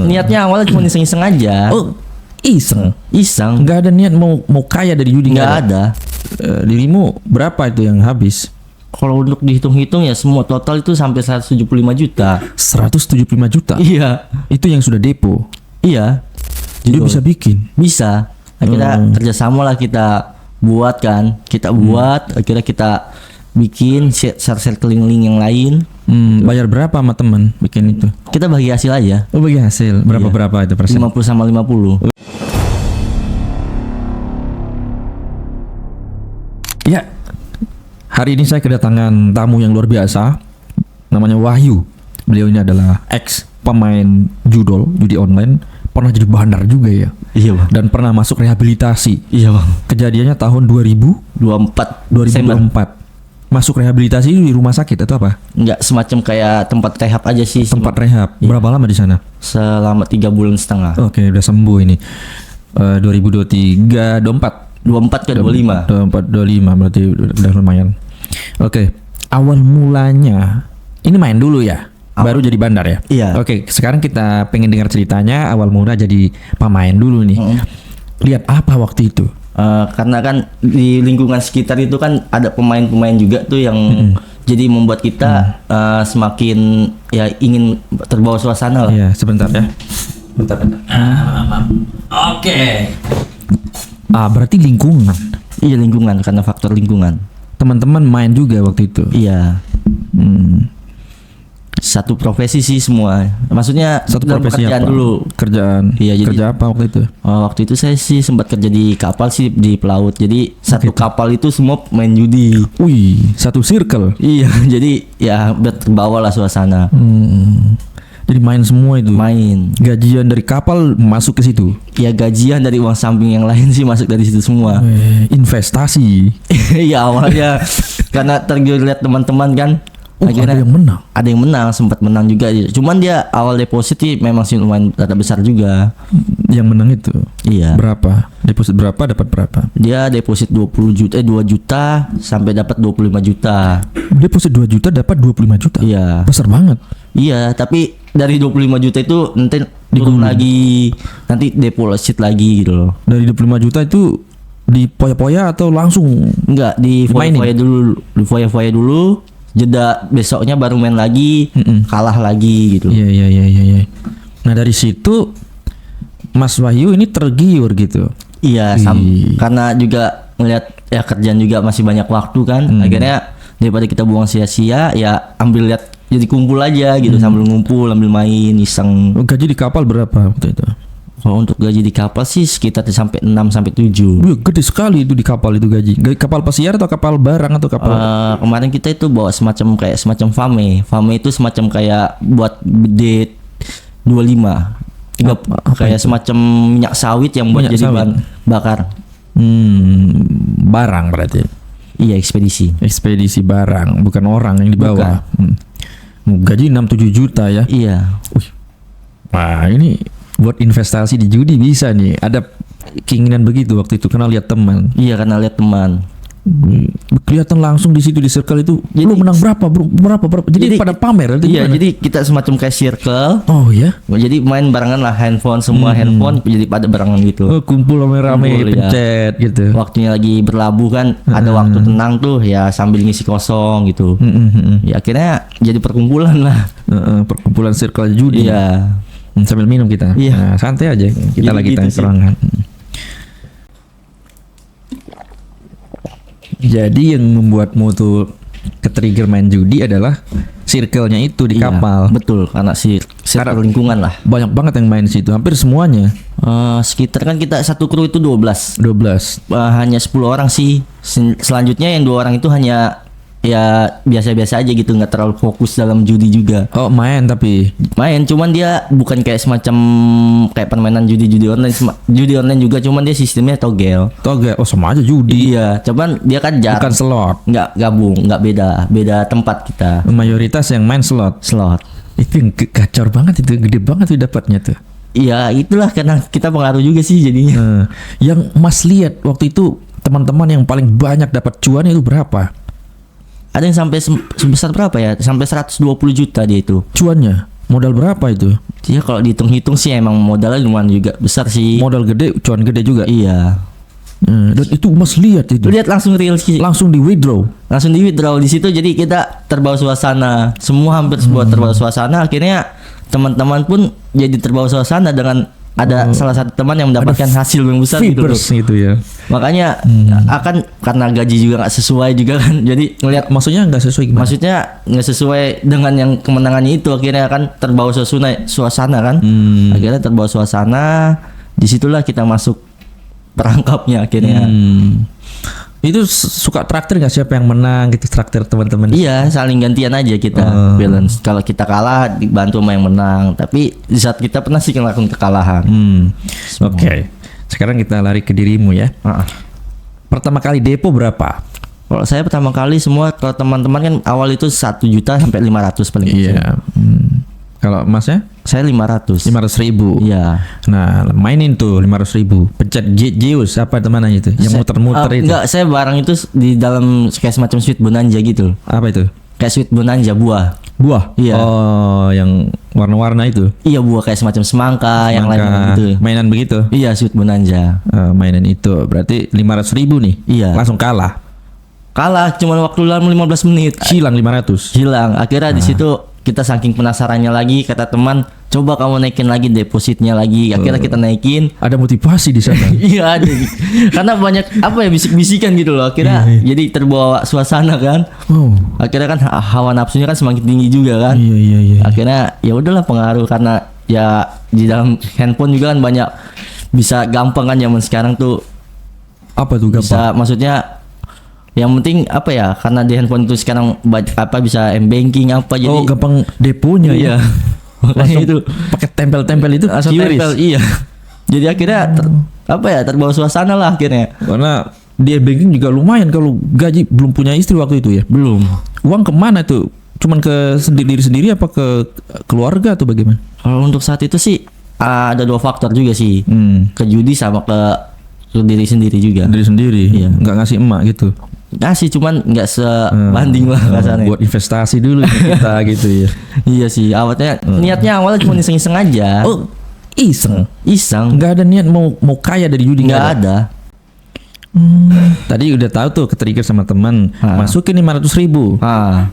Niatnya awalnya cuma iseng-iseng aja. Oh, iseng. Iseng. Nggak ada niat mau kaya dari judi. Nggak ada. Dirimu berapa itu yang habis? Kalau untuk dihitung-hitung ya semua total itu sampai 175 juta. 175 juta. Iya. Itu yang sudah depo. Iya. Jadi Gitu. bisa bikin. Bisa. Akhirnya kerjasama lah kita buat kan. Kita buat. Akhirnya kita bikin share link yang lain. Bayar berapa sama teman bikin itu? Kita bagi hasil aja. Oh, bagi hasil. Berapa itu persen? 50 sama 50. Ya. Hari ini saya kedatangan tamu yang luar biasa. Namanya Wahyu. Beliau ini adalah ex pemain judi online, pernah jadi bandar juga ya. Iya bang. Dan pernah masuk rehabilitasi. Iya bang. Kejadiannya tahun 2004. 2024. Masuk rehabilitasi di rumah sakit atau apa? Enggak, semacam kayak tempat rehab aja sih. Tempat rehab. Berapa lama di sana? Selama 3 bulan setengah. Oke, udah sembuh ini. 2023, 24. 24 ke 25. 24, 25 berarti udah lumayan. Oke, awal mulanya ini main dulu ya. Baru jadi bandar ya? Iya. Oke, sekarang kita pengen dengar ceritanya awal mula jadi pemain dulu nih. Lihat apa waktu itu? Karena kan di lingkungan sekitar itu kan ada pemain-pemain juga tuh yang jadi membuat kita semakin ya ingin terbawa suasana lah. Iya, sebentar ya. Bentar. Oke. Berarti lingkungan. Iya lingkungan, karena faktor lingkungan. Teman-teman main juga waktu itu. Iya. Satu profesi sih semua. Maksudnya Satu dalam profesi pekerjaan apa? dulu. Kerjaan. Iya, jadi- Kerja apa waktu itu? Waktu itu saya sih sempat kerja di kapal sih, di pelaut. Jadi satu kapal itu semua main judi. Wih, satu circle. Iya, jadi ya biar terbawa lah suasana. Jadi main semua itu. Main. Gajian dari kapal masuk ke situ. Ya gajian dari uang samping yang lain sih masuk dari situ semua. Investasi. Iya awalnya karena tergiur lihat teman-teman kan. Oh, ada yang menang. Ada yang menang, sempat menang juga. Cuman dia awal deposit sih memang sih lumayan rada besar juga. Yang menang itu. Iya. Berapa? Deposit berapa dapat berapa? Dia deposit 2 juta sampai dapat 25 juta. Deposit 2 juta dapat 25 juta. Iya. Besar banget. Iya, tapi dari 25 juta itu nanti turun lagi, nanti deposit lagi gitu loh. Dari 25 juta itu dipoya-poya atau langsung? Enggak, di Dimainin? foya-foya dulu, di foya-foya dulu. Jeda besoknya baru main lagi, kalah lagi gitu. Iya. Nah, dari situ Mas Wahyu ini tergiur gitu. Iya, karena juga ngelihat ya kerjaan juga masih banyak waktu kan. Akhirnya daripada kita buang sia-sia, ya ambil lihat jadi kumpul aja gitu, sambil ngumpul, sambil main, iseng. Gaji di kapal berapa waktu itu? Kalau untuk gaji di kapal sih sekitar sampai 6 sampai 7. Wih, gede sekali itu di kapal itu gaji. Kapal pesiar atau kapal barang atau kapal? Kemarin kita itu bawa semacam fame. Fame itu semacam kayak buat D25. Kayak semacam minyak sawit yang buat Minyak jadi sawit. bahan bakar. Barang berarti. Iya, ekspedisi. Ekspedisi barang, bukan orang yang dibawa. Gaji 6-7 juta ya. Iya. Wah, ini buat investasi di judi bisa nih. Ada keinginan begitu waktu itu karena lihat teman. Iya, karena lihat teman. Kelihatan langsung di situ di circle itu. Lu menang berapa, bro? Berapa? Jadi pada pamer itu Iya, gimana? jadi kita semacam kayak circle. Oh ya. Jadi main barengan lah, handphone semua handphone jadi pada barengan gitu. Oh, kumpul rame-rame Kumpul, ya. pencet gitu. Waktunya lagi berlabuh kan, ada waktu tenang tuh ya sambil ngisi kosong gitu. Ya akhirnya jadi perkumpulan lah. Perkumpulan circle judi. Iya. Sambil minum kita. Iya. Nah, santai aja. Kita Jadi lagi gitu tongkrongan. Jadi yang membuatmu tuh ke-trigger main judi adalah circle-nya itu di Iya, kapal. betul, karena circle lingkungan lah. Banyak banget yang main di situ, hampir semuanya. Sekitar kan kita satu kru itu 12. 12. Hanya 10 orang sih. Selanjutnya yang 2 orang itu hanya ya biasa-biasa aja gitu, nggak terlalu fokus dalam judi juga. Oh, main tapi Main, cuman dia bukan kayak semacam kayak permainan judi online. Judi online juga, cuman dia sistemnya togel. toga. Oh, sama aja judi. Iya, cuman dia kan Bukan slot. nggak gabung, nggak beda tempat kita. Mayoritas yang main slot. Itu yang gacor banget itu, gede banget tuh dapatnya tuh. Iya, itulah karena kita pengaruh juga sih jadinya. Yang Mas lihat waktu itu teman-teman yang paling banyak dapat cuannya itu berapa? Ada yang sampai sebesar berapa ya? Sampai 120 juta dia itu. Cuannya Modal berapa itu? Ya kalau dihitung-hitung sih emang modalnya lumayan juga besar sih. Modal gede, cuan gede juga. Iya. Dan itu Mas lihat itu. Lihat langsung real sih. Langsung di withdraw. Langsung di withdraw di situ, jadi kita terbawa suasana. Semua hampir semua terbawa suasana. Akhirnya teman-teman pun jadi terbawa suasana dengan ada salah satu teman yang mendapatkan hasil yang besar gitu loh. Vipers gitu ya. Makanya akan karena gaji juga nggak sesuai juga kan. Jadi ngelihat Maksudnya nggak sesuai gimana? maksudnya nggak sesuai dengan yang kemenangannya itu, akhirnya kan terbawa suasana kan. Akhirnya terbawa suasana, disitulah kita masuk perangkapnya akhirnya. Itu suka traktir nggak, siapa yang menang gitu, traktir teman-teman? Iya, saling gantian aja kita balance. Kalau kita kalah dibantu sama yang menang, tapi di saat kita pernah sih ngelakuin kekalahan. Oke. Sekarang kita lari ke dirimu ya. Pertama kali depo berapa? Kalau saya pertama kali semua, kalau teman-teman kan awal itu 1 juta sampai 500 paling kecil. Iya. Kalau Masnya? Saya 500. 500.000. Iya. Nah, mainin tuh 500.000. Pencet Zeus apa temannya itu? Yang muter-muter itu. Enggak, saya barang itu di dalam kayak semacam sweet bonanza gitu. Apa itu? Kayak sweet bonanza buah. Buah. Iya. Oh, yang warna-warna itu. Iya, buah kayak semacam semangka, yang lain Semangka, gitu. mainan begitu. Iya, sweet bonanza. Mainan itu berarti 500.000 nih. Iya. Langsung kalah. Kalah cuma waktu dalam 15 menit. Hilang 500. Hilang. Akhirnya di situ kita saking penasarannya lagi, kata teman, coba kamu naikin lagi depositnya lagi. Akhirnya kita naikin. Ada motivasi di sana. Iya ada. Karena banyak apa ya, bisik-bisikan gitu loh. Akhirnya jadi terbawa suasana kan. Akhirnya kan hawa nafsunya kan semakin tinggi juga kan. Iya. Akhirnya ya udahlah pengaruh, karena ya di dalam handphone juga kan banyak, bisa gampang kan zaman sekarang tuh. Apa tuh gampang? Bisa, maksudnya yang penting apa ya, karena di handphone itu sekarang bisa m-banking apa, jadi gampang deponya iya. ya. Makanya Langsung itu pakai tempel-tempel itu langsung QRIS. tempel, iya. Jadi akhirnya terbawa suasana lah akhirnya. Karena di banking juga lumayan kalau gaji. Belum punya istri waktu itu ya? Belum. Uang kemana tuh? Cuman ke diri sendiri apa ke keluarga atau bagaimana? Kalau untuk saat itu sih ada 2 faktor juga sih. Ke judi sama ke diri sendiri juga. Diri sendiri. Iya. Nggak ngasih emak gitu. Ngasih, cuman nggak sebanding lah kasarnya. Buat investasi dulu kita gitu ya. Iya sih, niatnya awalnya cuma iseng-iseng aja. Oh, iseng. Nggak Nggak ada niat mau kaya dari judi. nggak ada. Tadi udah tahu tuh ketrigger sama teman, masukin 500.000.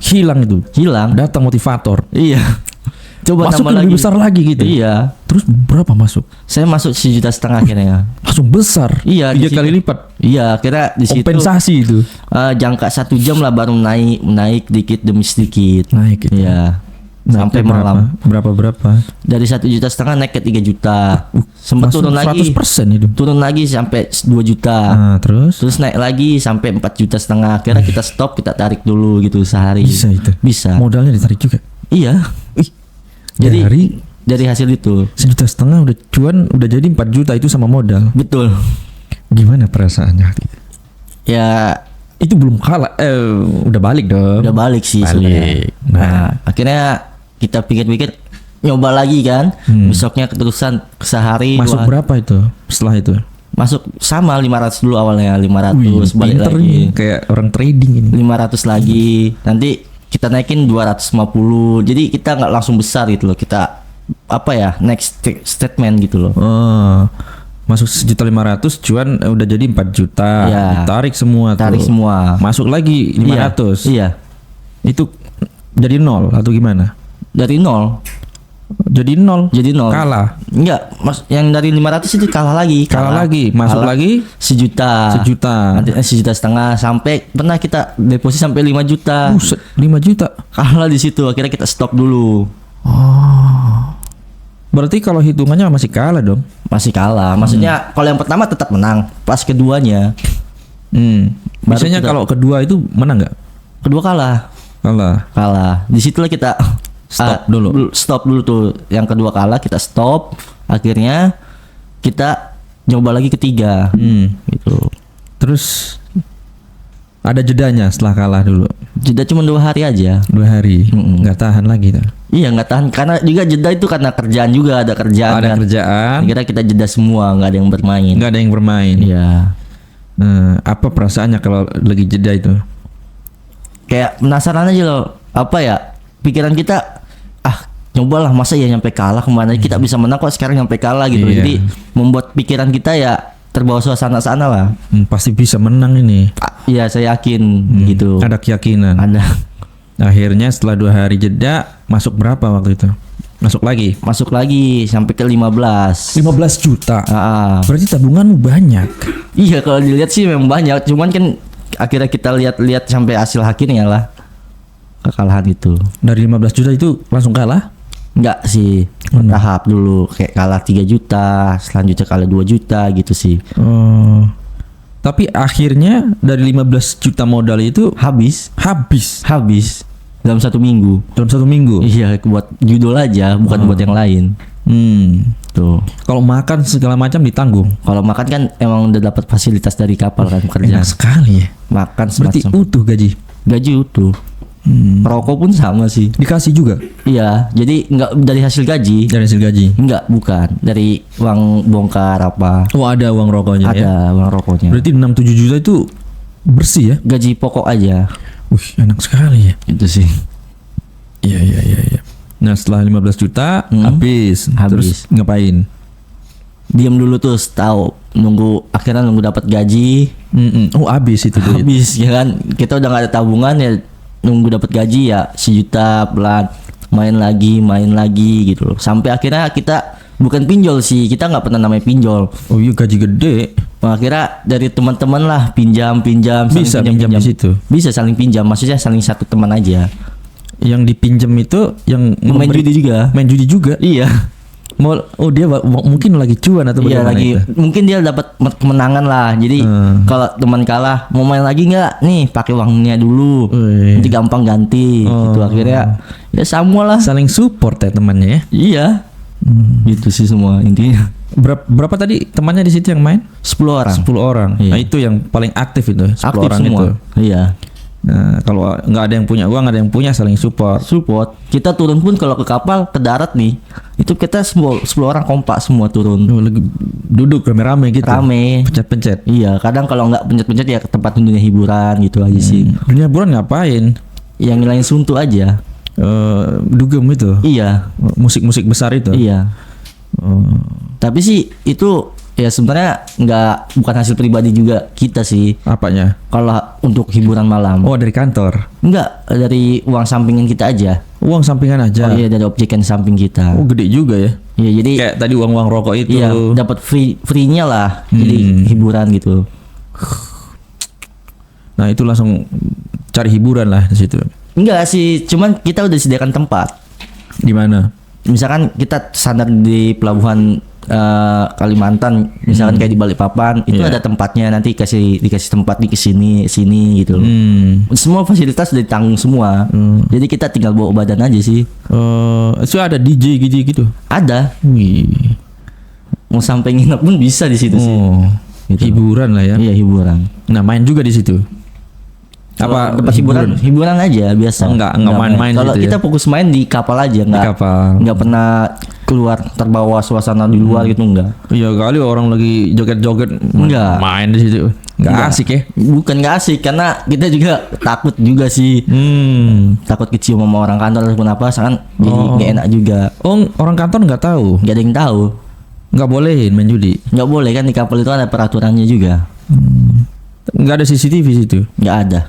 Hilang itu. Hilang. Datang motivator. Iya. Coba Masuk tambah lebih besar lagi gitu. Iya. Terus berapa masuk? Saya masuk 1,5 juta akhirnya. Langsung besar. Iya, di 3 situ. kali lipat. Iya, akhirnya di situ Kompensasi itu. jangka 1 jam lah baru naik dikit demi sedikit. Naik gitu. Iya. Sampai Naiknya malam. Berapa? Dari 1,5 juta naik ke 3 juta. Sempat Langsung turun lagi. 100% itu. Turun lagi sampai 2 juta. Nah, terus Terus naik lagi sampai 4,5 juta. Akhirnya kita stop, kita tarik dulu gitu sehari. bisa itu. Bisa. Modalnya ditarik juga. Iya. Ih, Jadi dari hasil itu. 1,5 juta udah cuan, udah jadi 4 juta itu sama modal. Betul. Gimana perasaannya waktu itu? Ya Itu belum kalah, udah balik dong. udah balik sih Balik. sebenarnya. Nah, akhirnya kita pikir-pikir nyoba lagi kan. Besoknya keterusan sehari. Masuk berapa itu setelah itu? Masuk sama 500 dulu awalnya, 500 balik pinter lagi. nih, kayak orang trading ini. 500 lagi. Nanti kita naikin 250. Jadi kita nggak langsung besar gitu loh. Kita next statement gitu loh. Masuk 1.500.000 cuan udah jadi 4 juta. Iya. Tarik semua Tarik tuh. semua. Masuk lagi 500. Iya. Itu jadi 0 atau gimana? Dari 0. Jadi 0. Jadi 0. Kalah. Enggak, yang dari 500 itu kalah lagi. Kalah lagi. Masuk Kalah lagi 1 juta. 1 juta. Nanti 1,5 juta sampai pernah kita deposit sampai 5 juta. 5 juta. Kalah di situ, akhirnya kita stop dulu. Berarti kalau hitungannya masih kalah dong. Masih kalah. Maksudnya kalau yang pertama tetap menang, pas keduanya Biasanya kita- kalau kedua itu menang nggak? kedua kalah. Kalah. Di situlah kita Stop dulu. Stop dulu tuh. Yang kedua kalah kita stop. Akhirnya kita nyoba lagi ketiga. Gitu. Terus ada jedanya setelah kalah dulu. Jeda cuma 2 hari aja. 2 hari. Nggak tahan lagi tuh. Iya nggak tahan, karena juga jeda itu karena kerjaan juga, ada kerjaan. Ada kan. kerjaan. Akhirnya kita jeda semua, nggak ada yang bermain. Nggak ada yang bermain. Iya. Apa perasaannya kalau lagi jeda itu? Kayak penasaran aja loh. Apa ya? Pikiran kita cobalah masa ya nyampe kalah kemana kita bisa menang kok sekarang nyampe kalah gitu. Iya. Jadi membuat pikiran kita ya terbawa suasana sana lah. Pasti bisa menang ini. Iya saya yakin gitu. Ada keyakinan. Ada. Akhirnya setelah 2 hari jeda masuk berapa waktu itu? Masuk lagi sampai ke 15. 15 juta. Berarti Berarti tabunganmu banyak. iya kalau dilihat sih memang banyak, cuman kan akhirnya kita lihat sampai hasil akhirnya lah kekalahan itu. Dari 15 juta itu langsung kalah? Enggak sih, bertahap dulu kayak kalah 3 juta, selanjutnya kalah 2 juta gitu sih. Oh. Tapi akhirnya dari 15 juta modal itu Habis dalam 1 minggu. dalam 1 minggu. Iya, buat judul aja, bukan buat yang lain. Tuh. Kalau makan segala macam ditanggung. Kalau makan kan emang udah dapat fasilitas dari kapal kan pekerjaan. Enak sekali ya. Makan Berarti semacam utuh gaji. gaji utuh. Rokok pun sama sih. Dikasih juga Iya, jadi nggak dari hasil gaji. dari hasil gaji. Enggak, bukan. Dari uang bongkar apa. Oh, ada uang rokoknya ya. Ada uang rokoknya. Berarti 6-7 juta itu bersih ya? Gaji pokok aja. Wih, enak sekali ya. Itu sih. Iya. Nah, setelah 15 juta habis. Terus Habis. ngapain? Diam dulu tuh, tahu akhirnya nunggu dapat gaji. Oh, habis itu duit. Habis ya kan. Kita udah nggak ada tabungan ya, nunggu dapat gaji ya 1 juta pelan main lagi gitu loh. Sampai akhirnya kita bukan pinjol sih, kita nggak pernah namanya pinjol. Oh iya, gaji gede. Akhirnya dari teman-teman lah pinjam Bisa saling pinjam di situ. Bisa saling pinjam, maksudnya saling satu teman aja. Yang dipinjam itu yang Main judi juga. Main judi juga. Iya. Oh, dia mungkin lagi cuan atau Iya bagaimana lagi itu? mungkin dia dapat kemenangan lah. Jadi kalau teman kalah mau main lagi nggak? Nih pakai uangnya dulu. Wih. Nanti gampang ganti. Gitu akhirnya ya semua lah. Saling support ya temannya ya. Iya. Gitu sih semua intinya. Berapa tadi temannya di situ yang main? 10 orang. 10 orang. Iya. Nah, itu yang paling aktif itu, 10 Aktif orang semua. itu. Iya. Nah, kalau nggak ada yang punya uang, ada yang punya, saling support. Support. Kita turun pun kalau ke kapal ke darat nih, itu kita 10 orang kompak semua turun. Oh, lagi duduk rame-rame gitu. Rame. Pencet-pencet. Iya, kadang kalau nggak pencet-pencet ya ke tempat dunia hiburan gitu aja sih. Dunia hiburan ngapain? Yang ngilangin suntuk aja. Dugem itu. Iya. Musik-musik besar itu. Iya. Tapi sih itu ya sebenarnya bukan hasil pribadi juga kita sih. Apanya? Kalau untuk hiburan malam. Oh, dari kantor. Enggak, dari uang sampingan kita aja. Uang sampingan aja. Oh iya, dari objekan samping kita. Oh, gede juga ya. Iya, jadi Kayak tadi uang-uang rokok itu. iya dapat free-nya lah. Jadi hiburan gitu. Nah, itu langsung cari hiburan lah di situ. Enggak sih, cuman kita udah disediakan tempat. Di mana? Misalkan kita sandar di pelabuhan Kalimantan, misalkan kayak di Balikpapan, itu Iya. ada tempatnya, nanti dikasih tempat di sini gitu loh. Semua fasilitas udah ditanggung semua. Jadi kita tinggal bawa badan aja sih. Itu ada DJ gitu. Ada. Wih. Mau sampai nginep pun bisa di situ sih. Oh, Gitu. hiburan lah ya. Iya, hiburan. Nah, main juga di situ. Apa dapat hiburan aja biasa. Enggak main-main Kalau gitu ya? kita fokus main di kapal aja, Di kapal. Enggak pernah keluar terbawa suasana di luar gitu enggak. Iya kali orang lagi joget-joget Enggak. main di situ. Enggak asik ya. Bukan nggak asik, karena kita juga takut juga sih. Takut kecium sama orang kantor ataupun apa, kan jadi nggak enak juga. Oh, orang kantor nggak tahu. Nggak ada yang tahu. Nggak bolehin main judi. Nggak boleh kan, di kapal itu ada peraturannya juga. Nggak ada CCTV situ. Nggak ada.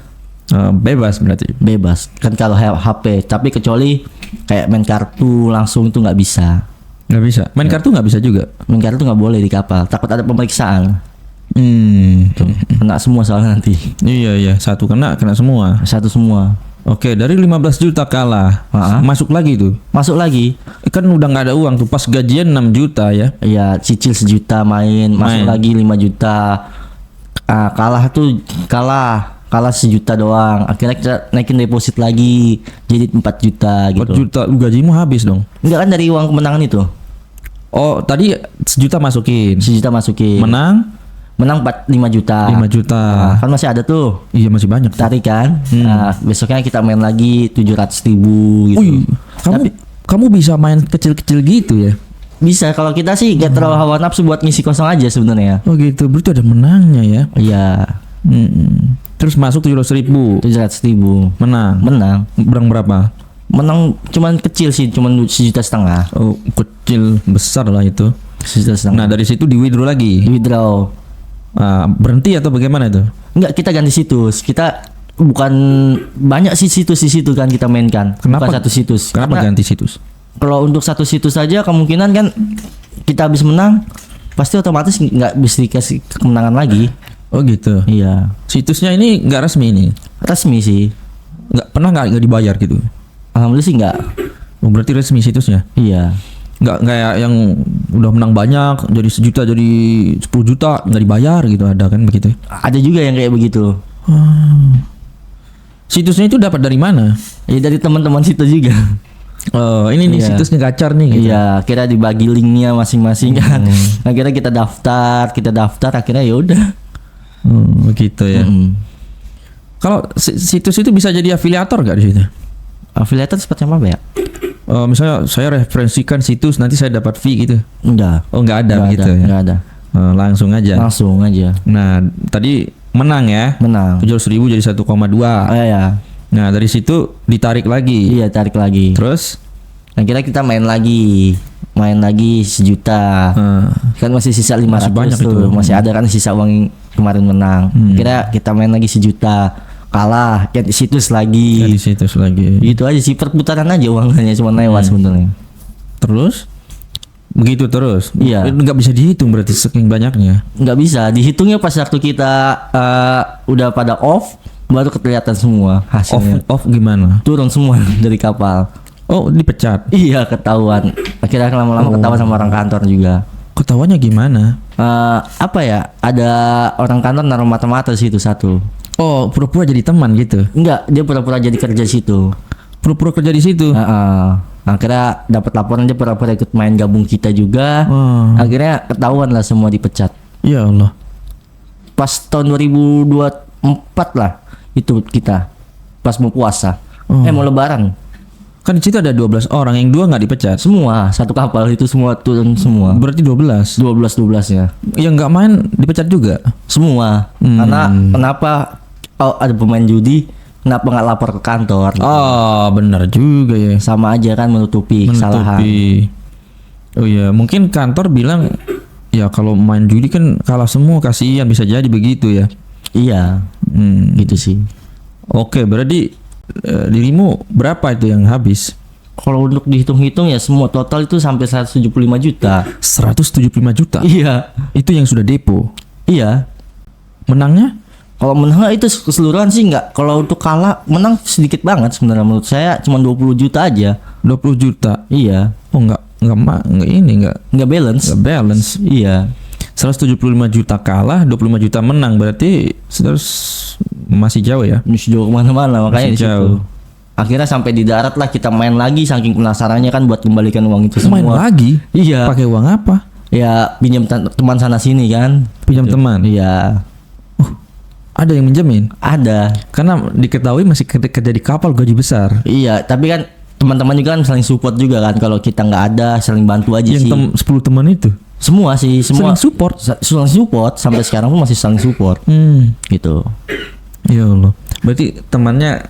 Bebas berarti. Bebas. Kan kalau HP, tapi kecuali kayak main kartu langsung itu nggak bisa. Nggak bisa. Main kartu nggak bisa juga. Main kartu nggak boleh di kapal. Takut ada pemeriksaan. Kena semua soalnya nanti. Iya. Satu kena semua. Satu semua. Oke, dari 15 juta kalah. Masuk lagi tuh. Masuk lagi. Kan udah nggak ada uang tuh. Pas gajian 6 juta ya. Ya cicil 1 juta main. Masuk lagi 5 juta. Kalah 1 juta doang. Akhirnya kita naikin deposit lagi jadi 4 juta gitu. 4 juta gajimu habis dong. Enggak kan dari uang kemenangan itu. Oh, tadi 1 juta masukin. 1 juta masukin. Menang 5 juta. 5 juta. Kan masih ada tuh. Iya, masih banyak. Tarik kan. Besoknya kita main lagi 700.000 gitu. Wih, kamu bisa main kecil-kecil gitu ya? Bisa, kalau kita sih gak terlalu hawa nafsu buat ngisi kosong aja sebenarnya. Oh gitu, berarti ada menangnya ya? Iya. Terus masuk 700.000. 700.000. Menang. Menang. Berang berapa? Menang cuman kecil sih, cuman 1,5 juta. Oh, kecil besar lah itu. 1,5 juta. Nah, dari situ di withdraw lagi. Di withdraw. Berhenti atau bagaimana itu? Enggak, kita ganti situs. Kita bukan banyak sih situs di situ kan kita mainkan. Kenapa? Bukan satu situs. Kenapa Karena ganti situs? kalau untuk satu situs saja kemungkinan kan kita habis menang pasti otomatis nggak bisa dikasih kemenangan lagi. Oh gitu. Iya. Situsnya ini nggak resmi ini. Resmi sih. Nggak dibayar gitu. Alhamdulillah sih nggak. Oh, berarti resmi situsnya. Iya. Nggak kayak yang udah menang banyak jadi 1 juta jadi 10 juta nggak dibayar gitu, ada kan begitu? Ada juga yang kayak begitu. Situsnya itu dapat dari mana? Ya dari teman-teman situ juga. Oh, ini nih Iya. situsnya gacor nih gitu. Iya, kira dibagi linknya masing-masing kan. Akhirnya kita daftar, akhirnya ya udah. Begitu ya. Kalau situs itu bisa jadi afiliator nggak di situ? Afiliator seperti apa ya? Misalnya saya referensikan situs nanti saya dapat fee gitu. Enggak. Oh nggak ada begitu ya? Enggak ada. Langsung aja. Langsung aja. Nah tadi menang ya. Menang. 700.000 jadi 1,2. Ya. Nah dari situ ditarik lagi. Iya, tarik lagi. Terus? Akhirnya kita main lagi 1 juta. Kan masih sisa 500 banyak tuh. itu. Masih ada kan sisa uang yang kemarin menang. Kira kita main lagi 1 juta. Kalah, ganti situs lagi. Di situs lagi. Gitu aja sih, perputaran aja uangnya cuma lewat sebenarnya. Terus? Begitu terus? Iya. Nggak bisa dihitung berarti saking banyaknya. Nggak bisa dihitungnya pas waktu kita udah pada off baru kelihatan semua hasilnya. Off gimana? Turun semua dari kapal. Oh dipecat. Iya, ketahuan. Akhirnya lama-lama ketahuan sama orang kantor juga. Ketahuannya gimana? Apa ya? Ada orang kantor naruh mata-mata situ satu. Oh pura-pura jadi teman gitu. Enggak, dia pura-pura jadi kerja situ. Pura-pura kerja di situ. Akhirnya dapat laporan dia pura-pura ikut main gabung kita juga. Akhirnya ketahuan lah semua dipecat. Ya Allah. Pas tahun 2024 lah itu kita pas mau puasa. Mau lebaran. Kan di situ ada 12 orang, yang 2 nggak dipecat. Semua satu kapal itu semua turun semua. Berarti 12. 12 ya. Yang nggak main dipecat juga. Semua. Karena kenapa ada pemain judi kenapa nggak lapor ke kantor? Gitu. Oh benar juga ya. Sama aja kan menutupi kesalahan. Oh iya, mungkin kantor bilang ya kalau main judi kan kalah semua, kasihan, bisa jadi begitu ya. Iya. Gitu sih. Oke, berarti dirimu berapa itu yang habis? Kalau untuk dihitung-hitung ya semua total itu sampai 175 juta. 175 juta? Iya. Itu yang sudah depo? Iya. Menangnya? Kalau menang itu keseluruhan sih enggak. Kalau untuk kalah menang sedikit banget sebenarnya menurut saya cuma 20 juta aja. 20 juta? Iya. Oh enggak balance. Enggak balance. Iya. 175 juta kalah, 25 juta menang, berarti terus masih jauh ya? Masih jauh kemana-mana makanya Masih di situ. jauh. Akhirnya sampai di darat lah kita main lagi saking penasarannya kan buat kembalikan uang itu semua. Main lagi? Iya. Pakai uang apa? Ya pinjam teman sana sini kan. Pinjam teman? Iya. Ada yang minjemin? Ada. Karena diketahui masih kerja di kapal gaji besar. Iya, tapi kan teman-teman juga kan saling support juga kan. Kalau kita nggak ada saling bantu aja Yang sih. 10 teman itu? Semua sih, semua saling support. Saling support sampai sekarang pun masih saling support. Gitu. Ya Allah. Berarti temannya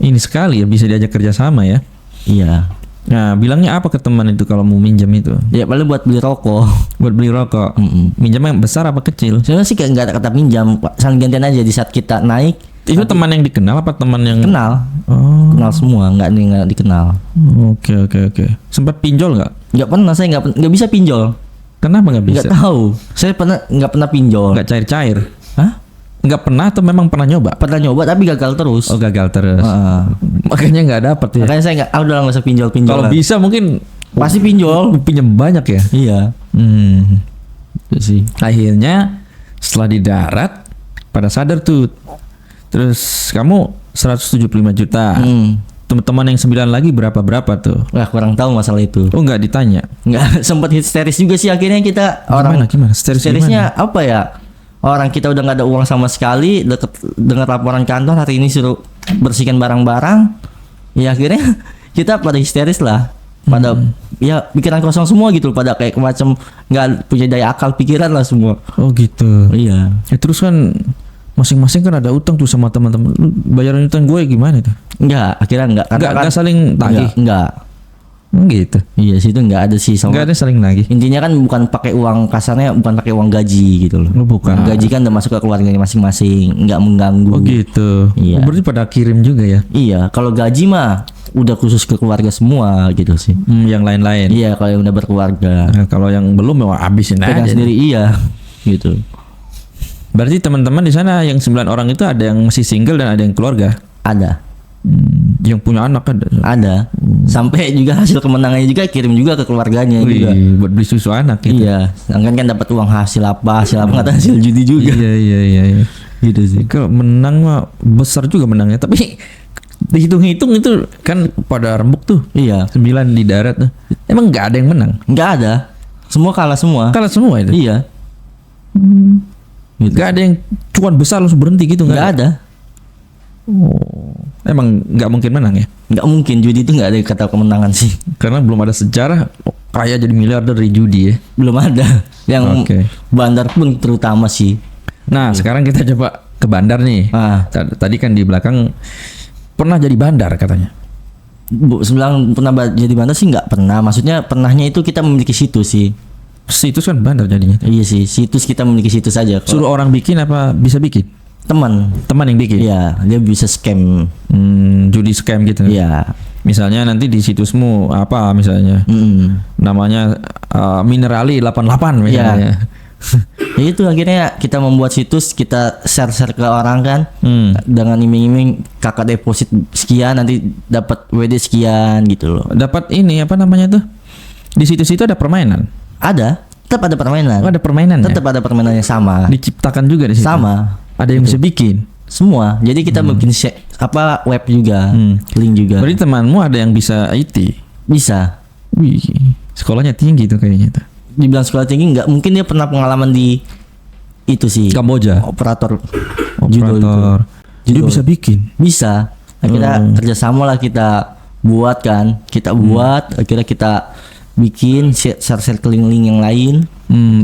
ini sekali ya, bisa diajak kerja sama ya. Iya. Nah, bilangnya apa ke teman itu kalau mau minjam itu? Ya paling buat beli rokok. Buat beli rokok. Minjamnya besar apa kecil? Sebenarnya sih kayak nggak ada kata pinjam, saling gantian aja di saat kita naik. Itu teman yang dikenal apa teman yang Kenal. Oh. Kenal semua, nggak dikenal. Oke. Sempat pinjol nggak? Nggak pernah, saya nggak bisa pinjol. Kenapa nggak bisa? Nggak tahu. Saya nggak pernah pinjol. Nggak cair-cair? Hah? Nggak pernah atau memang pernah nyoba? Pernah nyoba tapi gagal terus. Oh gagal terus. Makanya nggak dapet ya. Makanya saya udah nggak usah pinjol. Kalau bisa mungkin pasti pinjol. Pinjam banyak ya. Iya. Itu sih. Akhirnya setelah di darat pada sadar tuh. Terus kamu 175 juta. Teman-teman yang 9 lagi berapa tuh? Wah, kurang tahu masalah itu. Oh nggak ditanya? Nggak, sempat histeris juga sih akhirnya kita. Gimana? Histerisnya apa ya? Orang kita udah nggak ada uang sama sekali, dengar laporan kantor hari ini suruh bersihkan barang-barang. Ya akhirnya kita pada histeris lah. Pada ya pikiran kosong semua gitu, pada kayak macam nggak punya daya akal pikiran lah semua. Oh gitu. Iya. Ya terus kan masing-masing kan ada utang tuh sama teman-teman. Lu bayaran utang gue gimana tuh? Enggak, akhirnya enggak. Enggak saling tagih. Enggak. Gitu. Iya, situ enggak ada sih sama. Enggak ada saling nagih. Intinya kan bukan pakai uang, kasarnya bukan pakai uang gaji gitu loh. Oh, bukan. Gaji kan udah masuk ke keluarganya masing-masing, enggak mengganggu. Oh gitu. Iya. Oh, berarti pada kirim juga ya? Iya, kalau gaji mah udah khusus ke keluarga semua gitu sih. Yang lain-lain. Iya, kalau yang udah berkeluarga. Nah, kalau yang belum ya habisin Pegang aja. sendiri iya gitu. Berarti teman-teman di sana yang 9 orang itu ada yang masih single dan ada yang keluarga. Ada. Yang punya anak ada. Ada. Sampai juga hasil kemenangannya juga kirim juga ke keluarganya juga. Wih, buat beli susu anak gitu. Iya, sedangkan kan dapat uang hasil apa nggak tahu, hasil judi juga. Iya. Gitu sih. Kalau menang mah besar juga menangnya, tapi dihitung-hitung itu kan pada rembuk tuh. Iya. 9 di darat tuh. Emang nggak ada yang menang? Nggak ada. Semua kalah semua. Kalah semua itu. Iya. Gitu. Nggak ada yang cuan besar langsung berhenti gitu Nggak ada. Oh, emang nggak mungkin menang ya? Nggak mungkin, judi itu nggak ada kata kemenangan sih. Karena belum ada sejarah kaya jadi miliarder dari judi ya. Belum ada. Yang Oke. bandar pun terutama sih. Nah, sekarang kita coba ke bandar nih. Ah. Tadi kan di belakang pernah jadi bandar katanya. Sebilang pernah jadi bandar sih nggak pernah. Maksudnya pernahnya itu kita memiliki situs sih. Situs kan bandar jadinya. Iya sih, situs kita memiliki situs aja. Kalau Suruh orang bikin apa bisa bikin? teman, Teman yang bikin. iya dia bisa scam. Judi scam gitu. Iya. Misalnya nanti di situsmu apa misalnya namanya Minerali 88 misalnya. Ya itu akhirnya kita membuat situs, kita share ke orang kan, dengan iming-iming kakak deposit sekian nanti dapat WD sekian gitu loh. Dapat ini apa namanya tuh? Di situs itu ada permainan. Ada, tetap ada permainan. Oh, ada permainan. Tetap ada permainan yang sama. Diciptakan juga di situ. Sama. Ada yang bisa bikin. Semua. Jadi kita bikin web juga, link juga. Berarti temanmu ada yang bisa IT. Bisa. Wih, sekolahnya tinggi tuh kayaknya tuh. Dibilang sekolah tinggi nggak, mungkin dia pernah pengalaman di itu sih. Kamboja. Operator judo itu. Operator. Jadi Judo. bisa bikin. Bisa. Akhirnya kerjasama lah kita buat kan. Kita buat, akhirnya kita bikin share ke link-link yang lain.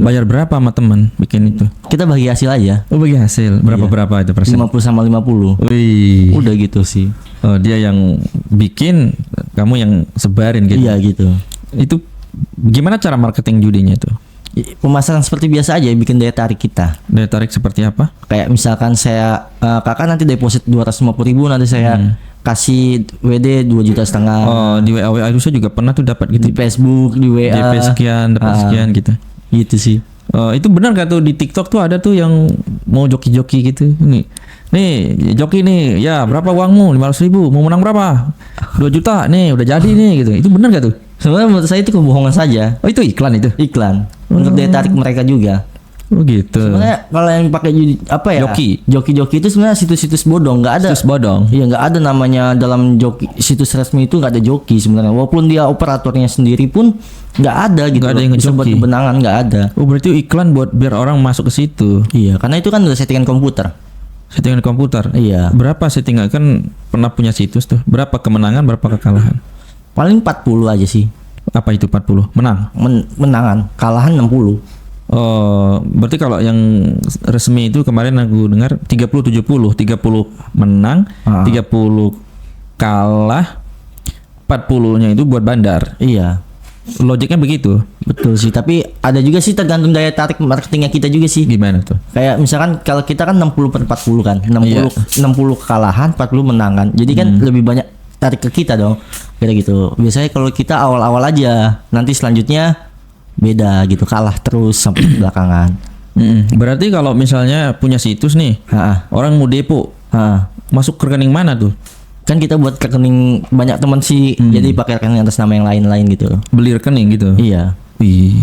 Bayar berapa sama teman bikin itu? Kita bagi hasil aja. Oh, bagi hasil. Berapa itu persen? 50 sama 50. Wih. Udah gitu sih. Oh, dia yang bikin, kamu yang sebarin gitu. Iya gitu. Itu gimana cara marketing judinya itu? Pemasaran seperti biasa aja, bikin daya tarik kita. Daya tarik seperti apa? Kayak misalkan saya kakak nanti deposit 250.000, nanti saya kasih WD 2,5 juta. Oh, di WA itu saya juga pernah tuh dapat gitu. Di Facebook, di WA. DP sekian, dapat sekian gitu. Gitu sih. Itu benar gak tuh di TikTok tuh ada tuh yang mau joki-joki gitu. Nih joki nih, ya berapa uangmu? 500.000. Mau menang berapa? 2 juta nih, udah jadi nih gitu. Itu benar gak tuh? Sebenarnya menurut saya itu kebohongan saja. Oh, itu iklan itu. Iklan. Untuk daya tarik mereka juga. Oh gitu. Sebenarnya kalau yang pakai apa ya? Joki-joki itu sebenarnya situs-situs bodong, nggak ada. Situs bodong. Iya, nggak ada namanya dalam joki, situs resmi itu nggak ada joki sebenarnya. Walaupun dia operatornya sendiri pun nggak ada gitu. Nggak ada yang bisa buat ngejoki. kebenangan, nggak ada. Oh, berarti iklan buat biar orang masuk ke situ. Iya, karena itu kan udah settingan komputer. Settingan komputer. Iya. Berapa settingan kan pernah punya situs tuh? Berapa kemenangan, berapa kekalahan? Paling 40 aja sih. Apa itu 40? Menang. Menangan, kalahan 60. Oh, berarti kalau yang resmi itu kemarin aku dengar 30-70, 30 menang, 30 kalah, 40-nya itu buat bandar. Iya. Logiknya begitu. Betul sih, tapi ada juga sih tergantung daya tarik marketingnya kita juga sih. Gimana tuh? Kayak misalkan kalau kita kan 60/40 kan. 60 kekalahan, 40 menangan. Jadi kan lebih banyak tarik ke kita dong. Kayak gitu. Biasanya kalau kita awal-awal aja, nanti selanjutnya beda gitu, kalah terus sampai belakangan. Berarti kalau misalnya punya situs nih, orang mau depo, masuk ke rekening mana tuh? Kan kita buat rekening banyak teman sih, jadi pakai rekening atas nama yang lain-lain gitu. Beli rekening gitu? Iya. Wih,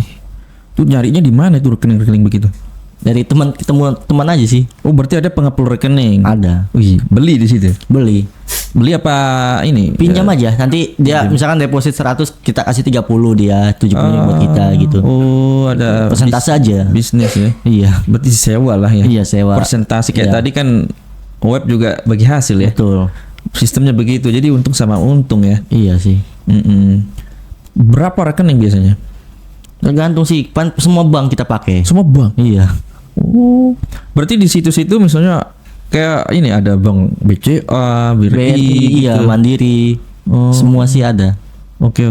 tuh nyarinya di mana tuh rekening-rekening begitu? Dari teman aja sih. Oh, berarti ada pengepul rekening? Ada. Wih, beli di situ? Beli. Beli apa ini? Pinjam aja. Nanti dia misalkan deposit 100, kita kasih 30, dia 70 buat kita gitu. Oh, ada Persentase aja. bisnis ya? Iya. Berarti sewa lah ya? Iya, sewa. Persentase kayak Iya. tadi kan web juga bagi hasil ya? Betul. Sistemnya begitu, jadi untung sama untung ya? Iya sih. Berapa rekening biasanya? Tergantung sih, semua bank kita pakai. Semua bank? Iya. Oh, berarti di situs itu misalnya Kayak ini ada Bank BCA, BRI, iya, gitu. Mandiri. Oh. Semua sih ada. Oke.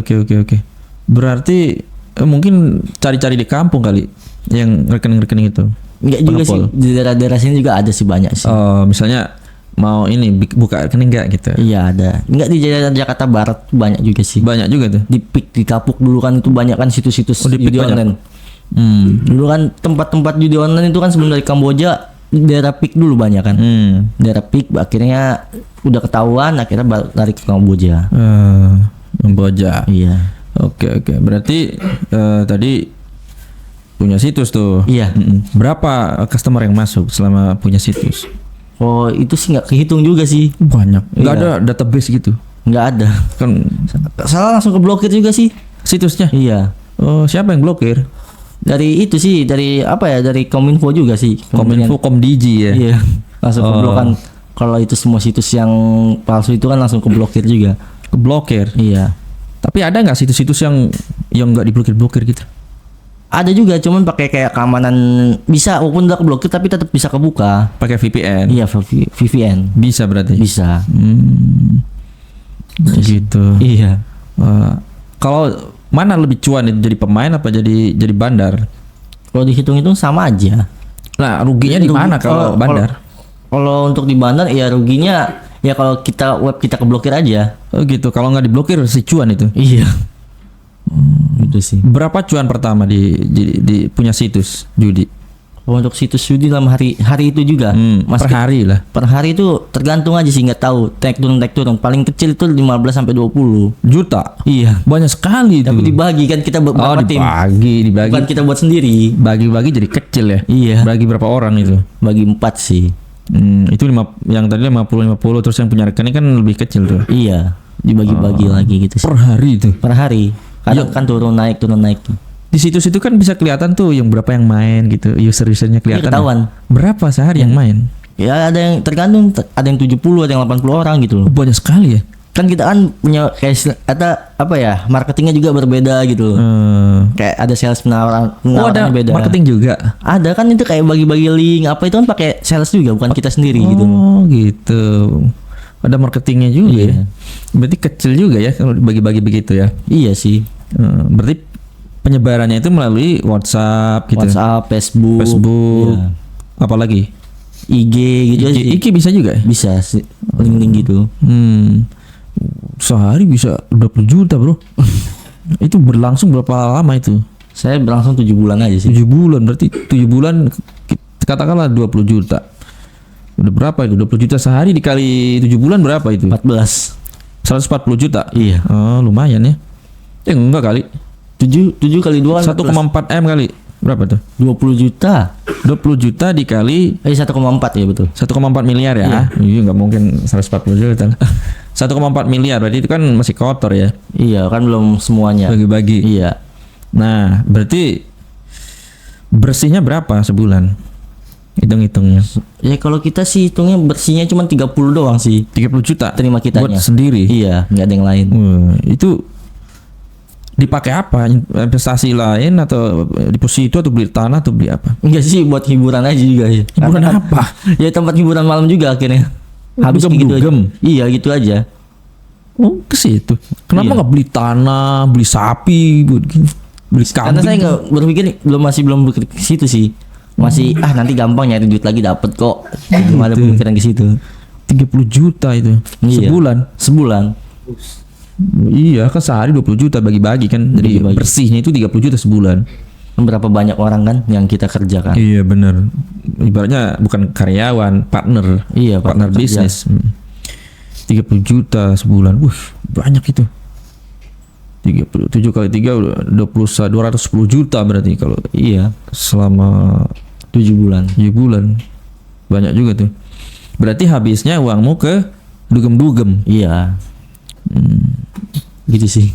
Berarti mungkin cari-cari di kampung kali yang rekening-rekening itu. Enggak juga sih, Pengepul. di daerah-daerah sini juga ada sih banyak sih. Misalnya mau ini buka rekening enggak gitu. Iya ada. Enggak, di daerah Jakarta Barat banyak juga sih. Banyak juga tuh. Di PIK, di Kapuk dulu kan itu banyak kan situs-situs Di PIK judi banyak? online. Hmm. Dulu kan tempat-tempat judi online itu kan sebelum dari Kamboja di daerah PIK dulu banyak kan. Daerah PIK akhirnya udah ketahuan, akhirnya lari ke Kamboja. Kamboja. Iya. Oke. Berarti tadi punya situs tuh. Iya. Berapa customer yang masuk selama punya situs? Oh itu sih nggak kehitung juga sih. Banyak. Nggak Iya. ada database gitu. Nggak ada. Kan Salah langsung keblokir juga sih. situsnya. Iya. Oh, siapa yang blokir? Dari itu sih, dari apa ya? Dari Kominfo juga sih. Kominfo, Komdigi ya. Iya. Langsung Oh. keblok kan. Kalau itu semua situs yang palsu itu kan langsung keblokir juga. Keblokir. Iya. Tapi ada nggak situs-situs yang nggak diblokir-blokir gitu? Ada juga, cuman pakai kayak keamanan, bisa walaupun udah keblokir tapi tetap bisa kebuka. Pakai VPN. Iya, VPN. Bisa berarti. Bisa. Gitu. Iya. Kalau mana lebih cuan itu, jadi pemain apa jadi bandar? Kalau dihitung-hitung sama aja. Nah, ruginya di mana kalau bandar? Kalau untuk di bandar ya ruginya ya kalau web kita keblokir aja. Oh gitu. Kalau nggak diblokir si cuan itu. Iya. Gitu sih. Berapa cuan pertama di punya situs judi? Kalau untuk situs judi dalam hari itu juga. Per hari lah. Per hari itu tergantung aja sih, nggak tahu. Naik turun. Paling kecil itu 15 sampai 20 Juta. Iya. Banyak sekali itu. Tapi dibagi kan kita berapa tim. dibagi. Bukan kita buat sendiri. Bagi-bagi jadi kecil ya. Iya. Bagi berapa orang itu? Bagi 4 sih. Itu yang tadi 50 terus yang punya rekening kan lebih kecil tuh. Iya. Dibagi-bagi lagi gitu sih. Per hari itu. Per hari. Kadang kan turun naik. Di situs itu kan bisa kelihatan tuh yang berapa yang main gitu. User-usernya kelihatan. ketahuan. Berapa sehari yang main? Ya ada yang tergantung, ada yang 70, ada yang 80 orang gitu loh. Banyak sekali ya. Kan kita kan punya kayak apa ya, marketingnya juga berbeda gitu loh. Kayak ada sales Ada penawarannya beda. marketing juga. Ada kan itu kayak bagi-bagi link apa itu kan pakai sales juga, bukan kita sendiri gitu loh. Oh gitu. Ada marketingnya juga Iya. ya. Berarti kecil juga ya kalau dibagi-bagi begitu ya. Iya sih. Berarti penyebarannya itu melalui WhatsApp gitu. WhatsApp, Facebook, iya. Apalagi IG gitu aja sih. IG bisa juga ya? Bisa sih, link-link gitu. Sehari bisa 20 juta bro. Itu berlangsung berapa lama itu? Saya berlangsung 7 bulan aja sih. 7 bulan berarti 7 bulan katakanlah 20 juta. Udah berapa itu? 20 juta sehari dikali 7 bulan berapa itu? 14. 140 juta. Iya. Oh, lumayan ya. Enggak kali. 7 kali 2 kan 1,4 M kali. Berapa tuh? 20 juta. 20 juta dikali 1,4 ya betul. 1,4 miliar ya. Iya, enggak mungkin 140 juta. 1,4 miliar berarti itu kan masih kotor ya. Iya, kan belum semuanya. Bagi-bagi. Iya. Nah, berarti bersihnya berapa sebulan? Hitung-hitungnya. Ya kalau kita sih hitungnya bersihnya cuma 30 doang sih. 30 juta Terima kitanya. buat sendiri. Iya, nggak ada yang lain. Itu dipakai apa? Investasi lain atau deposito atau beli tanah atau beli apa? Enggak sih, buat hiburan aja juga sih. Hiburan Karena kan- apa? Ya tempat hiburan malam juga akhirnya. Habis kayak gitu aja. Dugem. Iya, gitu aja. Oh, ke situ. Kenapa Iya. nggak beli tanah, beli sapi, beli Karena kambing? saya nggak berpikir belum berpikir ke situ sih. Masih nanti gampang nyari duit lagi dapet kok. Belum ada pemikiran ke situ. 30 juta itu Iya. sebulan. Iya, kan sehari 20 juta bagi-bagi kan. Jadi Bagi-bagi. bersihnya itu 30 juta sebulan. Berapa banyak orang kan yang kita kerjakan. Iya, benar. Ibaratnya bukan karyawan, partner. Iya, Partner partner kerja. bisnis. 30 juta sebulan. Banyak itu. 37 kali 3 udah 210 juta berarti kalau Iya, selama 7 bulan. 7 bulan. Banyak juga tuh. Berarti habisnya uangmu ke dugem-dugem. Iya. Gitu sih.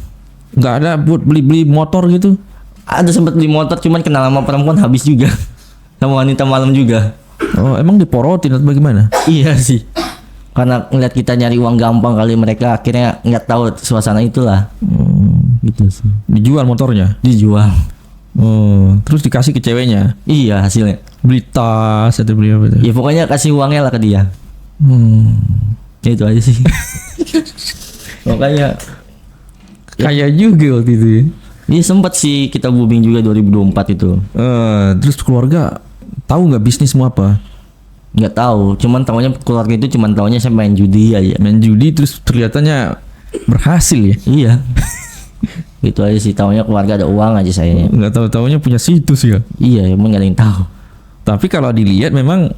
Nggak ada buat beli-beli motor gitu. Ada sempat beli motor cuman kenal sama perempuan habis juga. Sama wanita malam juga. Oh, emang diporotin atau bagaimana? Iya sih. Karena ngeliat kita nyari uang gampang kali, mereka akhirnya nggak tahu suasana itulah. Gitu sih. Dijual motornya. Dijual. Oh, terus dikasih ke ceweknya. Iya hasilnya. Beli tas atau beli apa tuh? Ya pokoknya kasih uangnya lah ke dia. Ya, itu aja sih. Makanya Kaya juga waktu itu ya. ini sempat sih kita booming juga 2024 itu. Terus keluarga tahu nggak bisnismu apa? Nggak tahu, cuman tahunya keluarga itu cuman tahunya saya main judi aja. Main judi terus kelihatannya berhasil ya. Iya. Itu aja sih, tahunya keluarga ada uang aja saya. Nggak tahu-taunya punya situs ya. Iya, emang nggak ada yang tahu. Tapi kalau dilihat memang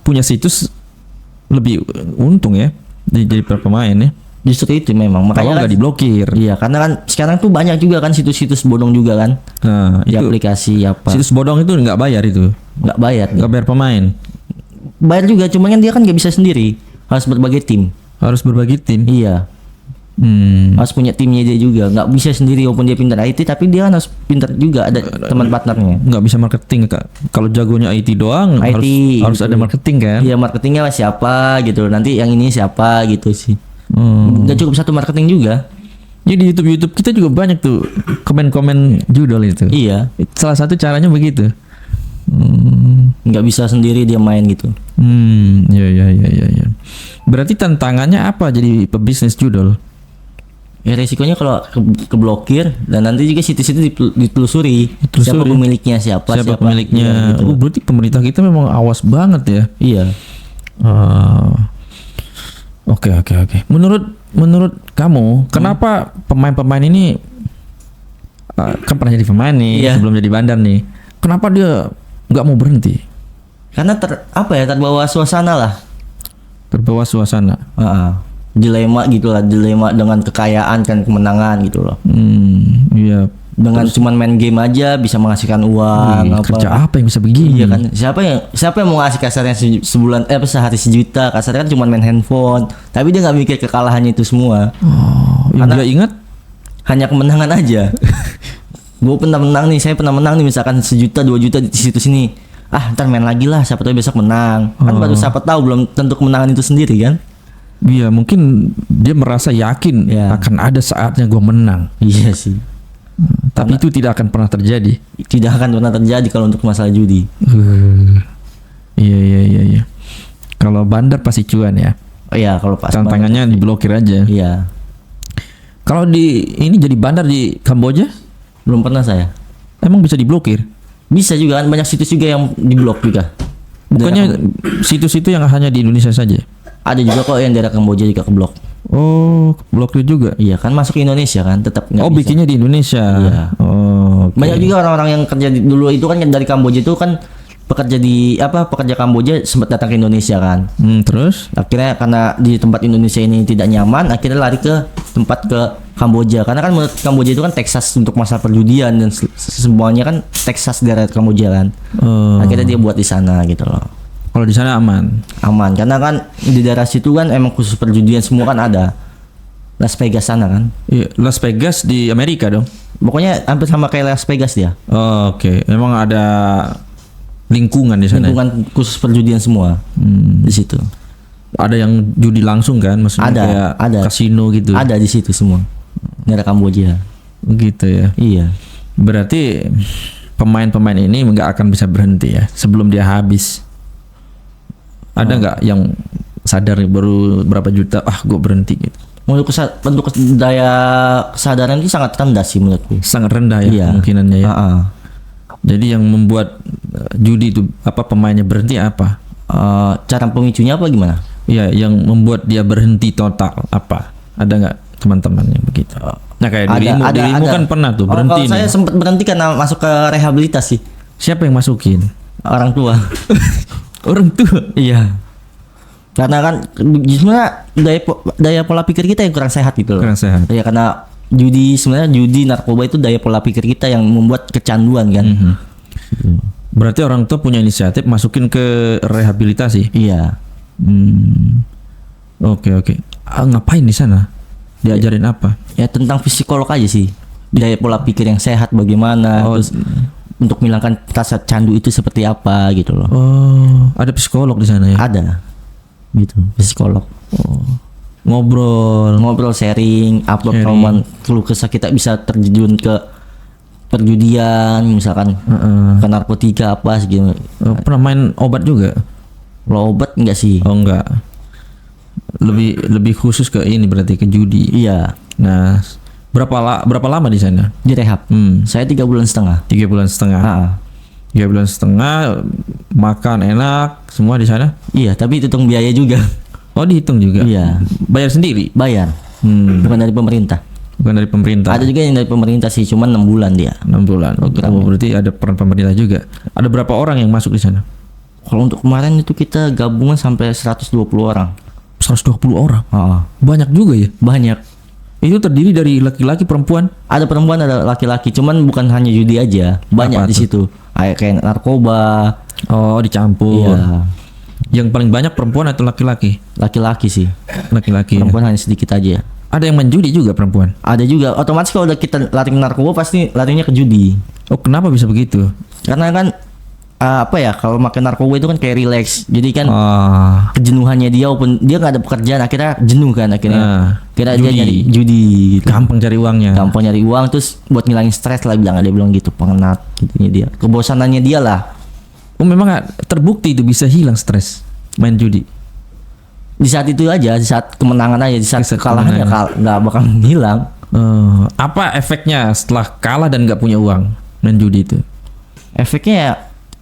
punya situs lebih untung ya jadi pemain ya. Justru itu memang Kalau makanya nggak diblokir. Iya, karena kan sekarang tuh banyak juga kan situs-situs bodong juga kan. Nah, Di itu aplikasi apa. situs bodong itu nggak bayar itu. Nggak bayar. Nggak bayar pemain. Bayar juga, cuman kan dia kan nggak bisa sendiri. Harus berbagai tim. Harus berbagi tim. Iya. Harus punya timnya dia juga. Nggak bisa sendiri walaupun dia pintar IT, tapi dia kan harus pintar juga ada teman partnernya. Nggak bisa marketing Kak. Kalau jagonya IT doang IT, harus gitu. ada marketing kan. Iya, marketingnya lah siapa gitu. Nanti yang ini siapa gitu sih. Nggak cukup satu marketing juga. Jadi di YouTube kita juga banyak tuh komen-komen judul itu. Iya. Salah satu caranya begitu. Nggak bisa sendiri dia main gitu. Ya. Berarti tantangannya apa jadi pebisnis judul? Ya resikonya kalau keblokir dan nanti juga situs-situs ditelusuri. Siapa pemiliknya siapa pemiliknya. Iya, gitu. Oh, berarti pemerintah kita memang awas banget ya. Iya. Oke. Menurut kamu, kenapa pemain-pemain ini kan pernah jadi pemain nih Iya. sebelum jadi bandar nih? Kenapa dia nggak mau berhenti? Karena terbawa suasana lah. Terbawa suasana. Dilema gitu lah, dilema dengan kekayaan kan kemenangan gitu loh. Iya. Dengan cuman main game aja bisa menghasilkan uang. Kerja apa yang bisa begini? Iya kan, siapa yang mau ngasih kasarnya sebulan sehari sejuta, kasarnya kan cuma main handphone, tapi dia nggak mikir kekalahannya itu semua. Yang dia ingat Hanya kemenangan aja. Gue pernah menang nih, saya pernah menang nih misalkan 1 juta 2 juta di situ sini. Ntar main lagi lah, siapa tahu besok menang. Kan baru siapa tahu, belum tentu kemenangan itu sendiri kan. iya, mungkin dia merasa yakin Ya. akan ada saatnya gue menang. Iya sih. Tapi itu tidak akan pernah terjadi. Tidak akan pernah terjadi kalau untuk masalah judi. Iya. Kalau bandar pasti cuan ya. Oh iya, kalau pas Tantangannya diblokir aja. Iya. Kalau ini jadi bandar di Kamboja, Belum pernah saya. emang bisa diblokir? Bisa juga kan, banyak situs juga yang diblok juga. Bukannya situs itu yang hanya di Indonesia saja? Ada juga kok yang daerah Kamboja juga keblok. Oh, blokir juga. Iya kan, masuk ke Indonesia kan, tetap nggak Oh, bisa. bikinnya di Indonesia. Iya. Oh, oke. Banyak juga orang-orang yang kerja dulu itu kan dari Kamboja itu kan pekerja Kamboja sempat datang ke Indonesia kan. Terus? Akhirnya karena di tempat Indonesia ini tidak nyaman, akhirnya lari ke tempat ke Kamboja. Karena kan menurut Kamboja itu kan Texas untuk masalah perjudian dan semuanya kan Texas daerah Kamboja kan. Akhirnya dia buat di sana gitu loh. Kalau di sana aman. Aman karena kan di daerah situ kan emang khusus perjudian semua kan ada. Las Vegas sana kan. Iya, Las Vegas di Amerika dong. Pokoknya hampir sama kayak Las Vegas dia. Oh, oke. Memang ada lingkungan di sana. Lingkungan khusus perjudian semua di situ. Ada yang judi langsung kan, maksudnya kayak Ada. kasino gitu. Ada di situ semua. Daerah Kamboja. Gitu ya. Iya. Berarti pemain-pemain ini nggak akan bisa berhenti ya sebelum dia habis. Ada nggak yang sadar baru berapa juta, gue berhenti gitu? Untuk daya kesadaran itu sangat rendah sih menurutku. Sangat rendah ya Iya. kemungkinannya ya. Jadi Jadi yang membuat judi itu pemainnya berhenti apa? cara pemicunya apa gimana? Ya, yang membuat dia berhenti total apa? Ada nggak teman-teman yang begitu? Nah kayak dirimu kan pernah tuh berhenti Kalau saya nih. sempat berhenti karena masuk ke rehabilitasi. Siapa yang masukin? Orang tua. Orang tua. Iya. Karena kan sebenarnya daya pola pikir kita yang kurang sehat gitu loh. Kurang sehat. Ya karena judi narkoba itu daya pola pikir kita yang membuat kecanduan kan. Berarti orang tua punya inisiatif masukin ke rehabilitasi. Iya. Oke. Ngapain di sana? Diajarin apa? Ya tentang psikolog aja sih. Daya pola pikir yang sehat bagaimana, terus untuk menghilangkan rasa candu itu seperti apa gitu loh. Oh, ada psikolog di sana ya? Ada. Gitu, psikolog. Ngobrol. Ngobrol sharing, upload keluh kesah, kita bisa terjun ke perjudian, misalkan ke narkotika apa gitu. Pernah main obat juga? Kalau obat enggak sih. Oh enggak. Lebih khusus ke ini berarti ke judi. Iya, Nah, berapa lama di sana? di rehab. Saya 3 bulan setengah. 3 bulan setengah. Ah, 3 bulan setengah, makan enak semua di sana? iya, tapi itu hitung biaya juga. Oh, dihitung juga. Iya. Bayar sendiri? Bayar, bukan dari pemerintah. Bukan dari pemerintah. Ada juga yang dari pemerintah sih, cuman 6 bulan dia. 6 bulan. Oh, berarti ada peran pemerintah juga. Ada berapa orang yang masuk di sana? Kalau untuk kemarin itu kita gabungan sampai 120 orang. 120 orang. Ah, Banyak juga ya. banyak. Itu terdiri dari laki-laki, perempuan. Ada perempuan, ada laki-laki, cuman bukan hanya judi aja, banyak Apa di tuh? situ. Kayak narkoba. Oh, dicampur. Iya, Yang paling banyak perempuan atau laki-laki? laki-laki sih. Laki-laki. Ya. Perempuan hanya sedikit aja. Ada yang main judi juga perempuan. Ada juga, otomatis kalau udah kita lari ke narkoba pasti larinya ke judi. Oh, kenapa bisa begitu? Karena kan apa ya, kalau makan narkoba itu kan kayak relax. Jadi kan Ah, kejenuhannya dia, walaupun dia nggak ada pekerjaan, akhirnya jenuh kan akhirnya. Nah, Kira dia judi. nyari judi. Gitu. gampang cari uangnya. Gampang nyari uang, terus buat ngilangin stres lah, dia bilang gitu, pengenat gitunya dia. Kebosanannya dia lah. Oh, memang terbukti itu bisa hilang stres main judi. Di saat itu aja, di saat kemenangan aja, di saat Di saat kekalahan ya nggak bakal hilang. Apa efeknya setelah kalah dan nggak punya uang main judi itu? Efeknya ya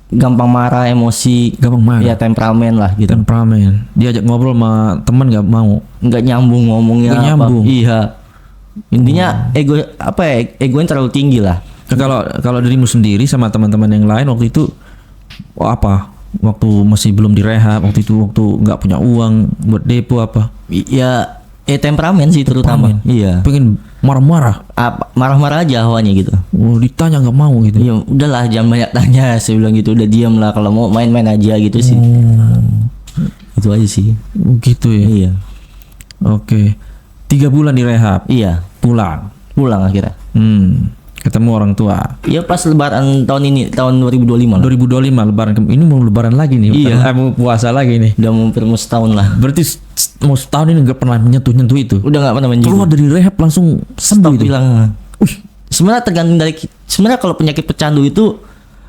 gampang marah, emosi, Gampang marah. ya temperamen lah gitu. Temperamen. Diajak ngobrol sama teman nggak mau. Nggak nyambung ngomongnya. Nggak apa. nyambung. Iya. Intinya egonya terlalu tinggi lah. Nah, kalau dirimu sendiri sama teman-teman yang lain waktu itu waktu masih belum direhab, waktu nggak punya uang buat depo apa? Ya temperamen sih terutama. Temperamen. Iya. Pengen marah-marah. Marah-marah aja hawanya gitu. Oh, ditanya nggak mau gitu. Ya udahlah, jangan banyak tanya, saya bilang gitu. Udah diam lah, kalau mau main-main aja gitu sih. Itu aja sih. Oh, gitu ya. Iya. Oke. 3 bulan direhab, Iya. pulang. Pulang akhirnya. Ketemu orang tua. Iya, pas lebaran tahun ini, tahun 2025 lah. 2025 lebaran ini mau lebaran lagi nih. Iya. Mau puasa lagi nih. Udah mau setahun lah. Berarti mau setahun ini nggak pernah menyentuh itu. Udah nggak pernah main Keluar judi. dari rehab langsung sembuh itu. Bilang. Sebenarnya tergantung dari, sebenarnya kalau penyakit pecandu itu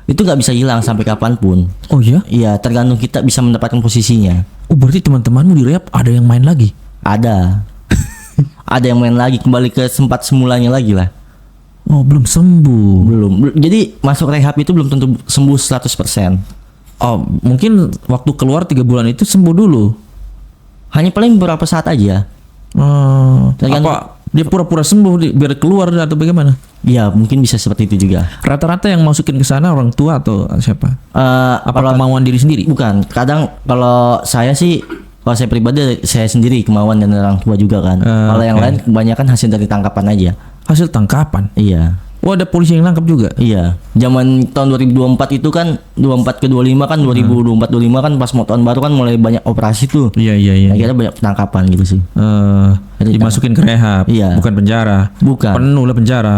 nggak bisa hilang sampai kapanpun. Oh ya? Iya, tergantung kita bisa mendapatkan posisinya. Oh, berarti teman-temanmu di rehab ada yang main lagi? Ada. Ada yang main lagi, kembali ke sempat semulanya lagi lah. Oh, belum sembuh. Belum. Jadi masuk rehab itu belum tentu sembuh 100%. Oh, mungkin waktu keluar 3 bulan itu sembuh dulu. Hanya paling beberapa saat aja. Tergantung- Apa dia pura-pura sembuh biar keluar atau bagaimana? Ya, mungkin bisa seperti itu juga. Rata-rata yang masukin ke sana orang tua atau siapa? Apa Kalau kemauan diri sendiri? bukan, kadang kalau saya sih, kalau saya pribadi saya sendiri kemauan dan orang tua juga kan. Kalau yang oke. lain kebanyakan hasil dari tangkapan aja. Hasil tangkapan. Iya. Oh, ada polisi yang nangkap juga. Iya. Zaman tahun 2024 itu kan 24 ke 25 kan 2024-25 kan pas mau tahun baru kan mulai banyak operasi tuh. Iya. Akhirnya banyak penangkapan gitu sih. Dimasukin ke rehab, Iya. bukan penjara. Bukan. Penuh lah penjara.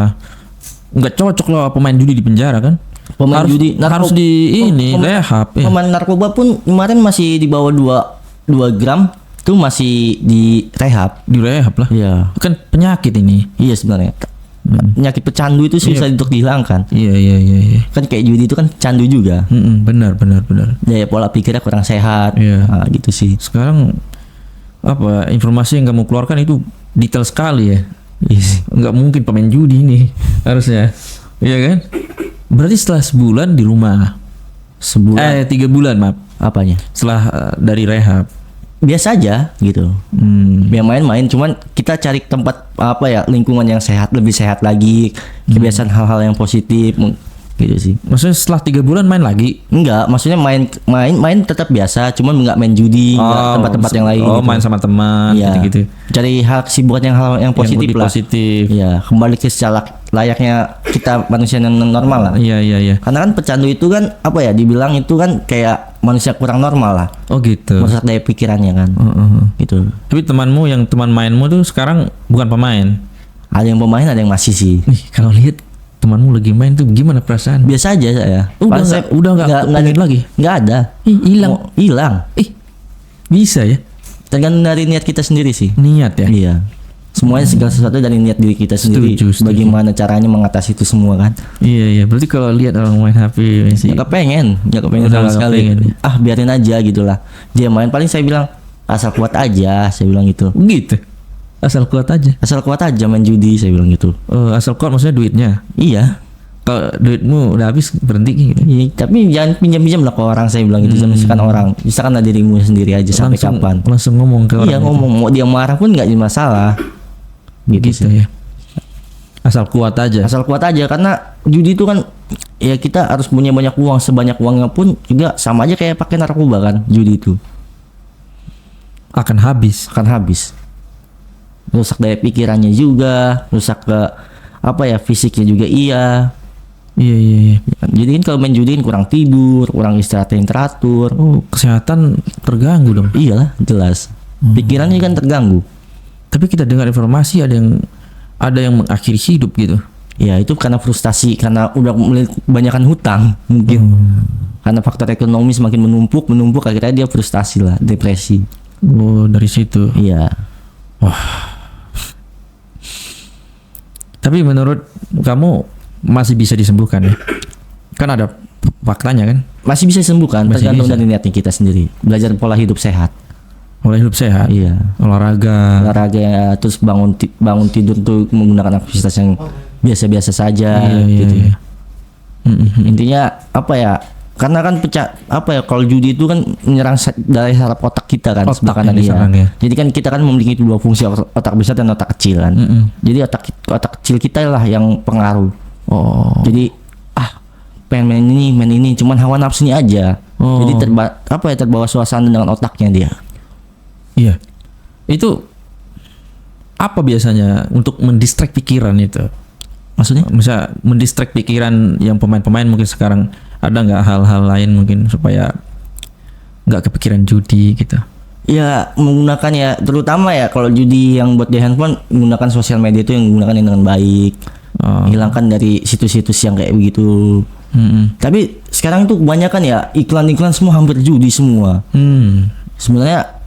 Nggak cocok lah pemain judi di penjara kan? Pemain harus, judi, harus di ini rehab. Ya. Pemain narkoba pun kemarin masih di bawah 2 gram tuh masih di rehab. Di rehab lah. Iya. Kan penyakit ini. Iya sebenarnya. Penyakit pecandu itu susah untuk dihilangkan. Iya. Kan kayak judi itu kan candu juga. Benar. Daya pola pikirnya kurang sehat. Iya. Nah, gitu sih. Sekarang apa informasi yang kamu keluarkan itu detail sekali ya. Yes. Nggak mungkin pemain judi ini harusnya. Iya kan? Berarti setelah sebulan di rumah. Sebulan 3 bulan maaf. apanya? Setelah dari rehab. Biasa aja gitu. Yang main-main, cuman kita cari tempat apa ya, lingkungan yang sehat, lebih sehat lagi, kebiasaan hal-hal yang positif gitu sih. Maksudnya setelah 3 bulan main lagi? Enggak, maksudnya main tetap biasa, cuman enggak main judi, enggak tempat-tempat yang lain. Oh, gitu. main sama teman Iya. gitu-gitu. Cari hal kesibukan hal yang positif lebih lah. positif. Iya, kembali ke secara layaknya kita manusia yang normal lah. Iya. Karena kan pecandu itu kan apa ya, dibilang itu kan kayak manusia kurang normal lah. Oh gitu. Merusak daya pikirannya kan. Gitu. Tapi temanmu yang teman mainmu tuh sekarang bukan pemain. Ada yang pemain, ada yang masih sih. Nih, kalau lihat temanmu lagi main tuh gimana perasaan? Biasa aja saya. Udah nggak pengen lagi. Nggak ada. Hilang. Hilang. Bisa ya? Tergantung dari niat kita sendiri sih. Niat ya. Iya. Semuanya segala sesuatu dari niat diri kita sendiri. Setuju. Bagaimana caranya mengatasi itu semua kan? Iya. Berarti kalau lihat orang main HP masih Nggak kepengen Udah sama nggak sekali. kepengen, ya. Ah biarin aja gitulah. Dia main paling saya bilang asal kuat aja, saya bilang gitu. gitu. Asal kuat aja. Asal kuat aja main judi, saya bilang gitu. Asal kuat maksudnya duitnya. Iya. Kalau duitmu udah habis berhenti gitu. Iya, tapi jangan pinjam-pinjam lah ke orang, saya bilang gitu. Misalkan orang, misalkan dirimu sendiri aja sampai kapan. Langsung ngomong ke orang. Iya gitu. ngomong, mau dia marah pun nggak jadi masalah. Gitu Gitu sih. ya. Asal kuat aja. Asal kuat aja, karena judi itu kan ya kita harus punya banyak uang, sebanyak uangnya pun juga sama aja kayak pakai narkoba kan, judi itu Akan habis. akan habis. Rusak daya pikirannya juga, rusak ke apa ya, fisiknya juga iya. Iya. Jadi kan kalau main judi kan kurang tidur, kurang istirahat yang teratur. Oh, kesehatan terganggu dong. Iyalah, jelas. Pikirannya kan terganggu. Tapi kita dengar informasi ada yang mengakhiri hidup gitu. Ya itu karena frustasi, karena udah kebanyakan hutang mungkin. Karena faktor ekonomi semakin menumpuk, akhirnya dia frustasi lah, depresi. Oh, dari situ. Iya. Tapi menurut kamu masih bisa disembuhkan ya? Kan ada faktanya kan? Masih bisa disembuhkan, Masih tergantung bisa. dari niatnya kita sendiri. Belajar pola hidup sehat. Mulai hidup sehat, Iya. olahraga. Olahraga, terus bangun tidur tuh menggunakan aktivitas yang biasa-biasa saja gitu. Iya. Intinya apa ya? Karena kan kalau judi itu kan menyerang dari saraf otak kita kan, Otak sebelah kanan, yang diserang, ya. Jadi kan kita kan memiliki dua fungsi, otak besar dan otak kecil kan. Jadi otak kecil kita lah yang pengaruh. Oh. Jadi pengen main ini cuman hawa nafsunya aja. Oh. Jadi terbawa suasana dengan otaknya dia. Iya. Itu apa biasanya untuk mendistract pikiran itu? Maksudnya? Misal mendistract pikiran yang pemain-pemain mungkin sekarang ada nggak hal-hal lain mungkin supaya nggak kepikiran judi gitu? Ya menggunakan ya, terutama ya kalau judi yang buat di handphone, menggunakan sosial media itu yang menggunakan dengan baik. Oh. Hilangkan dari situs-situs yang kayak begitu. Tapi sekarang tuh kebanyakan ya iklan-iklan semua hampir judi semua. Sebenarnya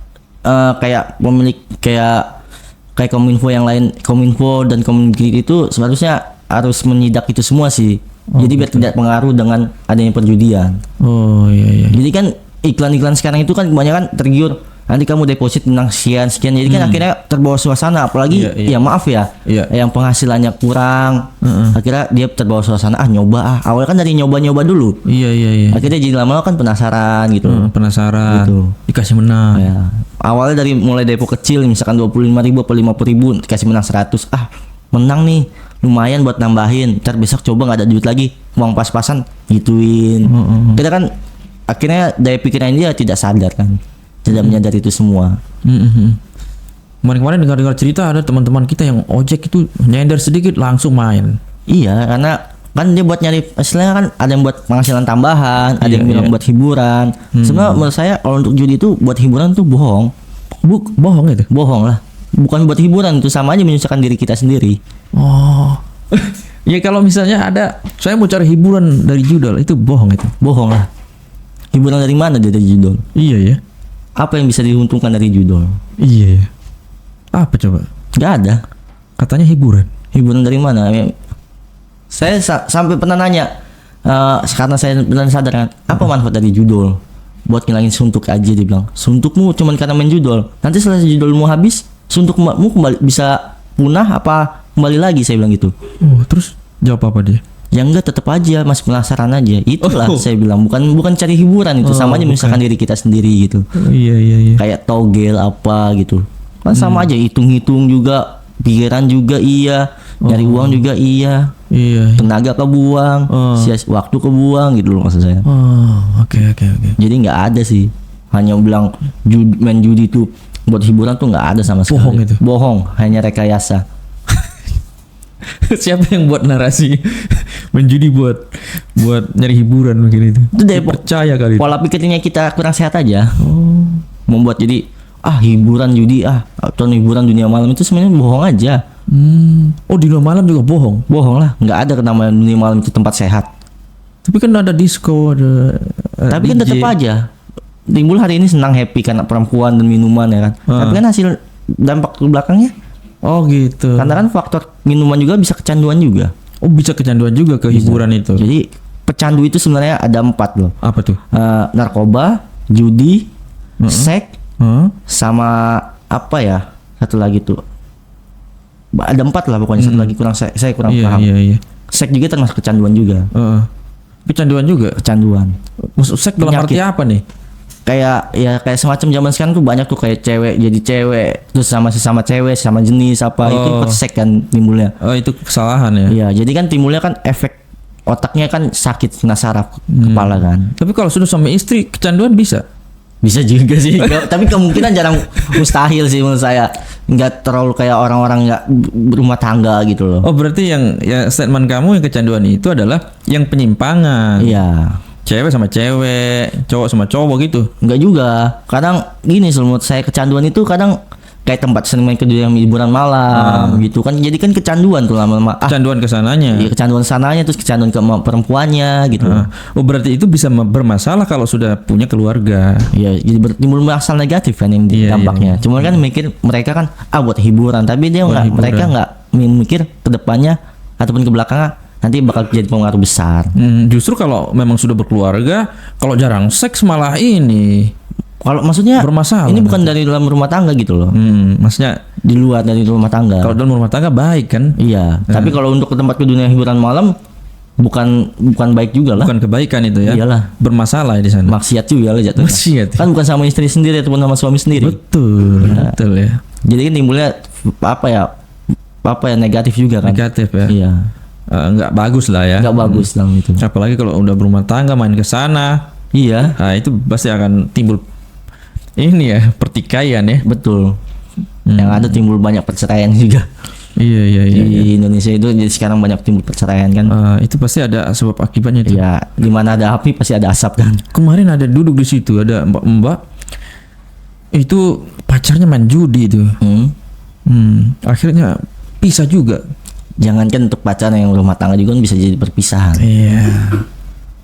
kayak pemilik kayak Kominfo yang lain, Kominfo dan Kemendikbud itu seharusnya harus menyidak itu semua sih. Jadi biar tidak pengaruh dengan adanya perjudian. Oh iya. Jadi kan iklan-iklan sekarang itu kan kebanyakan tergiur, nanti kamu deposit tentang sekian. Jadi kan akhirnya terbawa suasana, apalagi Iya. ya maaf ya, Iya. yang penghasilannya kurang, akhirnya dia terbawa suasana, nyoba awalnya kan dari nyoba dulu, Iya. akhirnya jadi lama-lama kan penasaran gitu. Penasaran. Gitu. Dikasih menang. Ya. Awalnya dari mulai depo kecil, misalkan 25.000 atau 50.000, dikasih menang 100, menang nih, lumayan buat nambahin, ntar besok coba nggak ada duit lagi, uang pas-pasan gituin. Kita kan akhirnya daya pikiran dia tidak sadar kan, tidak menyadari itu semua. Kemarin dengar cerita ada teman-teman kita yang ojek itu nyender sedikit langsung main. Iya, karena kan dia buat nyari, istilahnya kan ada yang buat penghasilan tambahan, ada yang bilang buat hiburan. Sebenarnya menurut saya kalau untuk judi itu buat hiburan tuh bohong. Bohong itu. Bohong lah. Bukan buat hiburan, itu sama aja menyusahkan diri kita sendiri. Oh. Ya kalau misalnya ada saya mau cari hiburan dari judul itu bohong itu. Bohong lah. Hiburan dari mana dia dari judul? Iya ya. Apa yang bisa diuntungkan dari judul? Iya. Apa coba? Gak ada. Katanya hiburan. Hiburan dari mana? Saya sampai pernah nanya, karena saya benar sadar kan, apa manfaat dari judul? Buat ngilangin suntuk aja, dia bilang. Suntukmu cuman karena main judul. Nanti setelah judulmu habis, suntukmu kembali bisa punah apa kembali lagi, saya bilang gitu. Oh, terus jawab apa dia? Ya enggak, tetap aja masih penasaran aja. Itulah saya bilang, bukan cari hiburan, itu sama aja menyusahkan diri kita sendiri gitu. Oh, iya. Kayak togel apa gitu. Kan sama aja, hitung-hitung juga, pikiran juga iya, nyari uang juga iya. Iya. Tenaga kebuang, waktu kebuang gitu loh maksud saya. Oh, oke. Jadi nggak ada sih. Hanya bilang main judi itu buat hiburan tuh nggak ada sama sekali. Bohong itu. Bohong, hanya rekayasa. Siapa yang buat narasi menjudi buat nyari hiburan mungkin itu? Itu dari percaya kali. pola pikirnya kita kurang sehat aja. Membuat jadi hiburan judi atau hiburan dunia malam itu sebenarnya bohong aja. Oh, di luar malam juga bohong. Bohong lah, nggak ada namanya dunia malam itu tempat sehat. Tapi kan ada disco, ada Tapi kan DJ. tetap aja timbul hari ini senang happy karena perempuan dan minuman ya kan. Tapi kan hasil dampak ke belakangnya Oh gitu. Karena kan faktor minuman juga bisa kecanduan juga. Oh bisa kecanduan juga ke hiburan itu. Jadi pecandu itu sebenarnya ada 4 loh. Apa tuh? Narkoba, judi, seks, sama apa ya? Satu lagi tuh. Ada 4 lah pokoknya. Satu lagi saya kurang paham. Iya. Seks juga termasuk kecanduan juga. Kecanduan juga. Kecanduan. Maksud seks dalam arti apa nih? Kayak semacam zaman sekarang tuh banyak tuh kayak cewek jadi cewek terus sama sesama cewek sama jenis apa itu seks kan timbulnya. Oh itu kesalahan ya. Iya, jadi kan timbulnya kan efek otaknya kan sakit kena saraf kepala kan. Tapi kalau sudah sama istri kecanduan bisa. Bisa juga sih. Tapi kemungkinan jarang, mustahil sih menurut saya. Nggak terlalu kayak orang-orang nggak berumah tangga gitu loh. Oh berarti yang statement kamu yang kecanduan itu adalah yang penyimpangan. Iya. Cewek sama cewek, cowok sama cowok gitu. Enggak juga. Kadang gini menurut saya kecanduan itu kadang kayak tempat sering main ke dunia hiburan malam gitu kan. Jadi kan kecanduan tuh lama-lama. Kecanduan kesananya. Iya, kecanduan sananya terus kecanduan ke perempuannya gitu. Oh berarti itu bisa bermasalah kalau sudah punya keluarga. Iya, jadi timbul masalah negatif kan yang dampaknya. Cuma kan mikir mereka kan buat hiburan, tapi dia mereka nggak mikir ke depannya ataupun ke belakangnya nanti bakal jadi pengaruh besar. Justru kalau memang sudah berkeluarga, kalau jarang seks malah ini. Kalau maksudnya bermasalah. Ini bukan dari dalam rumah tangga gitu loh. Maksudnya di luar dari rumah tangga. Kalau dalam rumah tangga baik kan? Iya. Tapi kalau untuk ke tempat ke dunia hiburan malam bukan baik juga lah. Bukan kebaikan itu ya. Iyalah. Bermasalah di sana. Maksiat juga lah jatuhnya. Maksiat. Kan bukan sama istri sendiri ataupun sama suami sendiri. Betul. Ya. Betul ya. Jadi kan timbulnya apa ya negatif juga kan. Negatif ya. Iya. Nggak bagus lah ya. Nggak bagus dalam itu. Apalagi kalau udah berumah tangga main ke sana. Iya. Nah, itu pasti akan timbul ini ya pertikaian ya. Betul. Yang ada timbul banyak perceraian juga. Iya. Di Indonesia itu jadi sekarang banyak timbul perceraian kan. Itu pasti ada sebab akibatnya itu. Ya, di mana ada api pasti ada asap kan. Kemarin ada duduk di situ ada mbak itu pacarnya main judi itu. Akhirnya pisah juga. Jangankan untuk pacaran yang rumah tangga juga kan bisa jadi perpisahan. Iya.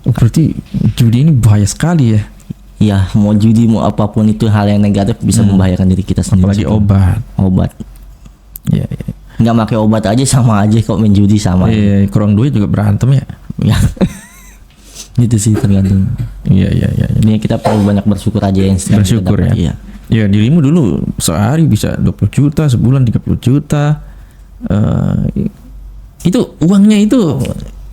Oh, berarti judi ini bahaya sekali ya. Iya, mau judi mau apapun itu hal yang negatif bisa membahayakan diri kita sendiri. Apalagi obat. Iya. Nggak pakai obat aja sama aja kok main judi sama. Iya, kurang duit juga berantem ya. Ya. Gitu sih tergantung. Iya. Ini kita perlu banyak bersyukur aja yang bersyukur ya. Iya. Ya dirimu dulu sehari bisa 20 juta, sebulan 30 juta. Itu uangnya itu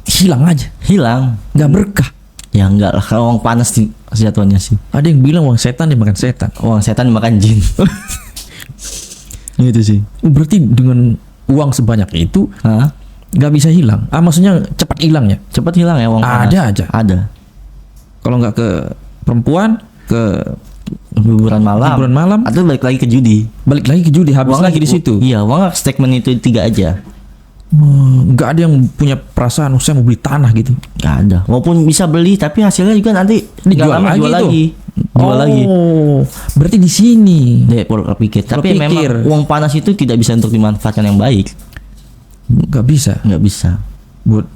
hilang aja. Hilang. Nggak berkah. Ya enggak lah, kalau uang panas sih jatuhnya sih. Ada yang bilang uang setan dimakan setan. Uang setan dimakan jin. Gitu sih. Berarti dengan uang sebanyak itu nggak bisa hilang. Maksudnya cepat hilang ya? Cepat hilang ya uang panas. Ada aja. Ada. Kalau nggak ke perempuan, ke hiburan malam. Atau balik lagi ke judi. Balik lagi ke judi, habis uang lagi di situ. Iya, uang statement itu 3 aja. Nggak ada yang punya perasaan saya mau beli tanah gitu. Nggak ada. Walaupun bisa beli tapi hasilnya juga nanti dijual lagi. Jual lagi. Berarti di sini. Deh, pola pikir. Tapi memang uang panas itu tidak bisa untuk dimanfaatkan yang baik. Nggak bisa. Buat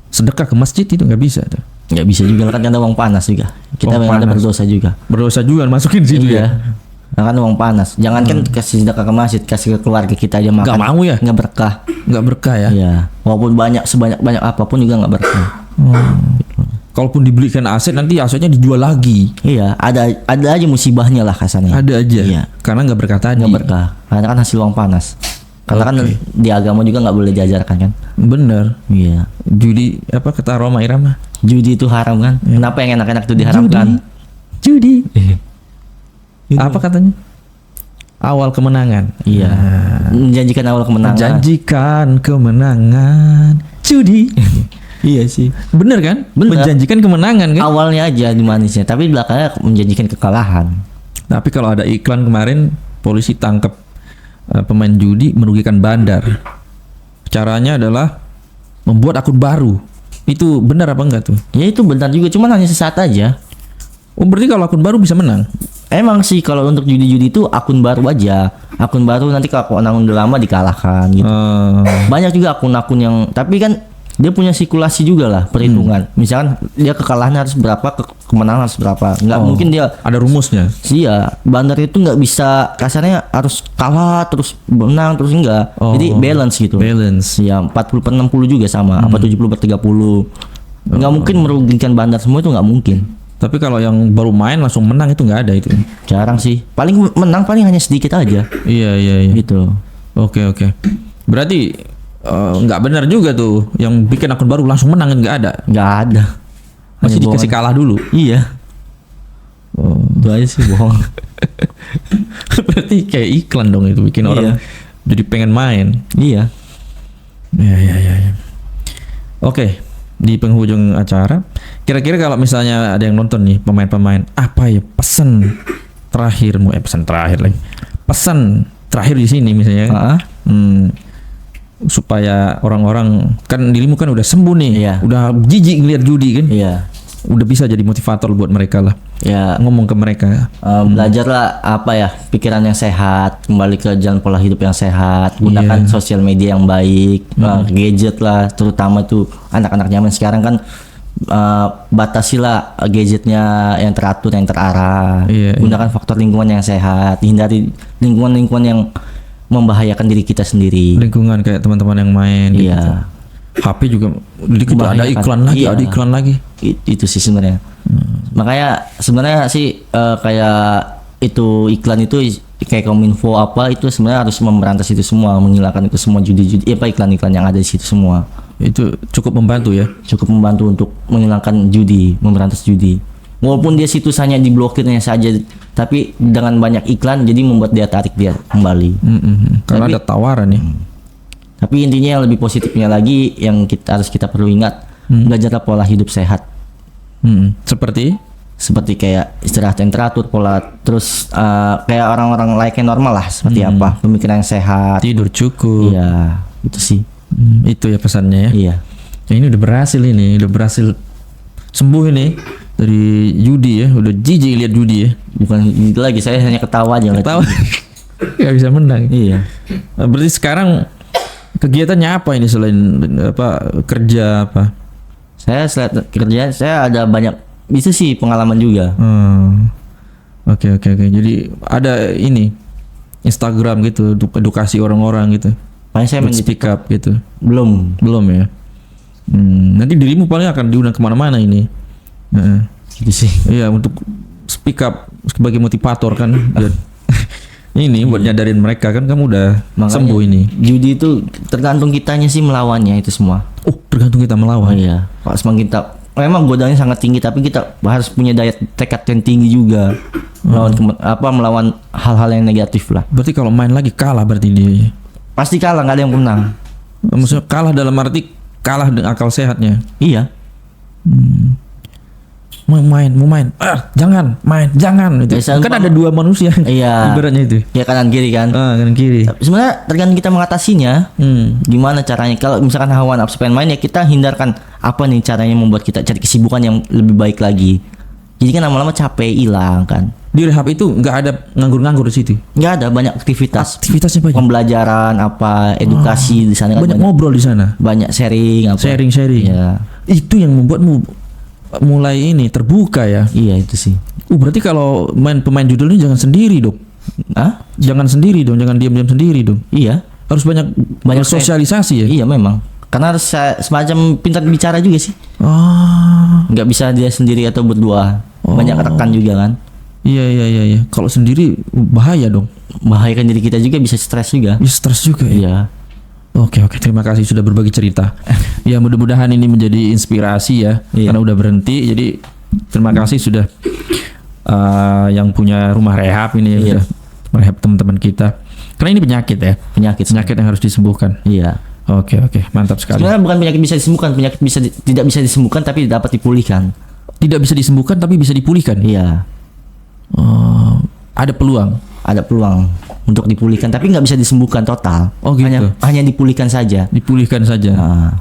sedekah ke masjid itu nggak bisa tuh. Nggak bisa juga kan ada uang panas juga. Kita memang ada berdosa juga. Berdosa juga masukin situ ya. Nah, kan uang panas. Jangankan kasih sedekah ke masjid, kasih ke keluarga kita aja makan. Nggak mau ya? Nggak berkah. Nggak berkah ya? Iya. Walaupun sebanyak apapun juga nggak berkah. Kalaupun dibelikan aset nanti asetnya dijual lagi. Iya. Ada aja musibahnya lah kasarnya. Ada aja. Iya. Karena nggak berkah tadi. Nggak berkah. Karena kan hasil uang panas. Karena kan di agama juga nggak boleh diajarkan kan. Bener. Iya. Judi apa kata Roma Irama? Judi itu haram kan? Iya. Kenapa yang enak-enak itu diharamkan? Judi. Apa katanya? Awal kemenangan. Iya. Menjanjikan awal kemenangan. Menjanjikan kemenangan. Judi. Iya sih. Bener kan? Bener. Menjanjikan kemenangan kan? Awalnya aja di manisnya, tapi belakangnya menjanjikan kekalahan. Tapi kalau ada iklan kemarin polisi tangkap pemain judi merugikan bandar. Caranya adalah membuat akun baru. Itu benar apa enggak tuh? Ya itu benar juga, cuman hanya sesaat aja. Oh berarti kalau akun baru bisa menang? Emang sih kalau untuk judi-judi itu akun baru aja. Akun baru nanti kalau akun udah lama dikalahkan gitu. Banyak juga akun-akun yang tapi kan dia punya sirkulasi juga lah perhitungan. Misalkan dia kekalahan harus berapa, kemenangan harus berapa. Nggak mungkin dia Ada rumusnya. iya, bandar itu nggak bisa kasarnya harus kalah terus menang terus enggak. Jadi balance gitu. Balance. Ya 40/60 juga sama, apa 70/30. Nggak mungkin merugikan bandar semua itu nggak mungkin. Tapi kalau yang baru main langsung menang itu nggak ada itu. Jarang sih. Paling menang paling hanya sedikit aja. Iya. Gitu. Oke. Berarti nggak benar juga tuh yang bikin akun baru langsung menang, nggak ada. Nggak ada. Masih Hanya dikasih bohongan. kalah dulu. Iya. Itu aja sih bohong. Berarti kayak iklan dong itu bikin orang jadi pengen main. Iya. Ya. Oke, di penghujung acara, kira-kira kalau misalnya ada yang nonton nih pemain-pemain, apa ya pesan terakhirmu? Pesan terakhir lagi. Pesan terakhir di sini misalnya. Heeh. Supaya orang-orang, kan dirimu kan udah sembuh nih, Iya. udah jijik ngeliat judi kan, Iya. udah bisa jadi motivator buat mereka lah, Ya ngomong ke mereka. belajarlah apa ya, pikiran yang sehat, kembali ke jalan pola hidup yang sehat, gunakan Iya. sosial media yang baik, gadget lah, terutama tuh anak-anak zaman sekarang kan batasilah gadgetnya yang teratur, yang terarah. Iya, Gunakan faktor lingkungan yang sehat, hindari lingkungan-lingkungan yang membahayakan diri kita sendiri. Lingkungan kayak teman-teman yang main gitu. Iya. HP juga dikit ada Membahayakan. iklan lagi, Iya. ada iklan lagi. Itu sih sebenarnya. Makanya sebenarnya sih kayak itu iklan itu kayak Kominfo apa itu sebenarnya harus memberantas itu semua, menghilangkan itu semua judi-judi, apa iklan-iklan yang ada di situ semua. Itu cukup membantu ya. Cukup membantu untuk menghilangkan judi, memberantas judi. Walaupun dia situs hanya diblokirnya saja, tapi dengan banyak iklan jadi membuat dia tarik dia kembali. Karena Tapi- ada tawaran nih. Tapi intinya yang lebih positifnya lagi yang kita perlu ingat, belajarlah pola hidup sehat. Seperti Seperti kayak istirahat yang teratur, pola terus kayak orang-orang layaknya normal lah, seperti apa, pemikiran yang sehat. tidur cukup. Iya, itu sih. Itu ya pesannya ya. Iya. Ya, ini udah berhasil sembuh ini dari judi ya, udah jijik lihat judi ya. Bukan itu lagi, saya hanya ketawa aja. Tahu nggak bisa menang. Iya. Nah, berarti sekarang kegiatannya apa ini selain apa kerja apa? Saya selain kerja, saya ada banyak itu sih pengalaman juga. Oke. Jadi ada ini Instagram gitu untuk edukasi orang-orang gitu. Makanya saya Buat main di speak up gitu. belum. Belum ya. Nanti dirimu paling akan diundang kemana-mana ini. Heeh. Gitu sih. Iya, untuk speak up sebagai motivator kan. Biar ini buat nyadarin mereka kan kamu udah Makanya sembuh ini. Judi itu tergantung kitanya sih melawannya itu semua. Oh, tergantung kita Oh melawan. iya. Kalau semakin kita memang godaannya sangat tinggi, tapi kita harus punya daya tekad yang tinggi juga. Melawan hal-hal yang negatif lah. Berarti kalau main lagi kalah berarti dia. Pasti kalah, nggak ada yang menang. Maksudnya kalah dalam arti kalah dengan akal sehatnya. Iya. Mau main. Jangan main, jangan itu. Biasa Kan ada dua manusia. Iya. Ibaratnya itu. Ya kanan kiri kan. Kanan kiri. Sebenarnya tergantung kita mengatasinya. Gimana caranya? Kalau misalkan hawa nafsu pengen main ya kita hindarkan apa nih caranya membuat kita cari kesibukan yang lebih baik lagi. Jadi kan lama-lama capek hilang kan. Di rehab itu nggak ada nganggur-nganggur di situ. Nggak ada banyak aktivitas. Aktivitasnya banyak. Pembelajaran apa, edukasi di sana kan Banyak ngobrol di sana. banyak sharing apa. Sharing. Iya. Itu yang membuatmu mulai ini terbuka ya. Iya itu sih. Berarti kalau main pemain judul ini jangan sendiri dong. Hah? Jangan sendiri dong, jangan diam-diam sendiri dong. Iya. Harus banyak sosialisasi ya. Iya memang. Karena harus semacam pintar bicara juga sih. Nggak bisa dia sendiri atau berdua. Banyak rekan juga kan. Iya. Kalau sendiri bahaya dong. Membahayakan diri kita juga, bisa stres juga. Ya stres juga ya. Iya. Oke, terima kasih sudah berbagi cerita. Ya mudah-mudahan ini menjadi inspirasi ya. Iya. Karena udah berhenti, jadi terima kasih sudah yang punya rumah rehab ini Iya. udah merehab teman-teman kita. Karena ini penyakit ya, Penyakit. penyakit yang harus disembuhkan. Iya. Oke, mantap sekali. Sebenarnya bukan penyakit bisa disembuhkan, penyakit tidak bisa disembuhkan tapi dapat dipulihkan. Tidak bisa disembuhkan tapi bisa dipulihkan. Iya. Ada peluang. Ada peluang untuk dipulihkan tapi nggak bisa disembuhkan total. Oh, gitu. Hanya dipulihkan saja. Dipulihkan saja. Nah,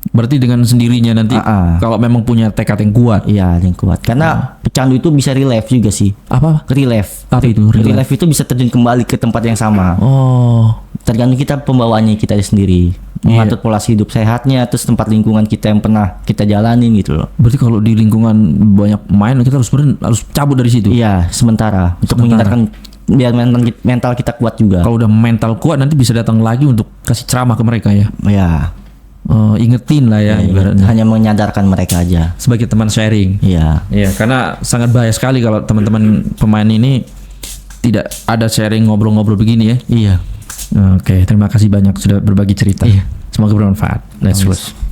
Berarti dengan sendirinya nanti kalau memang punya tekad yang kuat. iya yang kuat. Karena pecandu itu bisa relief juga sih. Apa? Relief. Apa itu? Relief? Relief itu bisa terjun kembali ke tempat yang sama. Oh. Tergantung kita pembawaannya kita sendiri. mengatur pola hidup sehatnya, terus tempat lingkungan kita yang pernah kita jalanin gitu loh. Berarti kalau di lingkungan banyak main kita harus cabut dari situ. Iya, sementara untuk menghindarkan biar mental kita kuat juga. Kalau udah mental kuat nanti bisa datang lagi untuk kasih ceramah ke mereka ya. Ya, Ingetin lah ya, ibaratnya. hanya menyadarkan mereka aja. Sebagai teman sharing. Iya. Iya, karena sangat bahaya sekali kalau teman-teman pemain ini tidak ada sharing ngobrol-ngobrol begini ya. Iya. Oke, terima kasih banyak sudah berbagi cerita. Iya. Semoga bermanfaat. Let's Amin. close.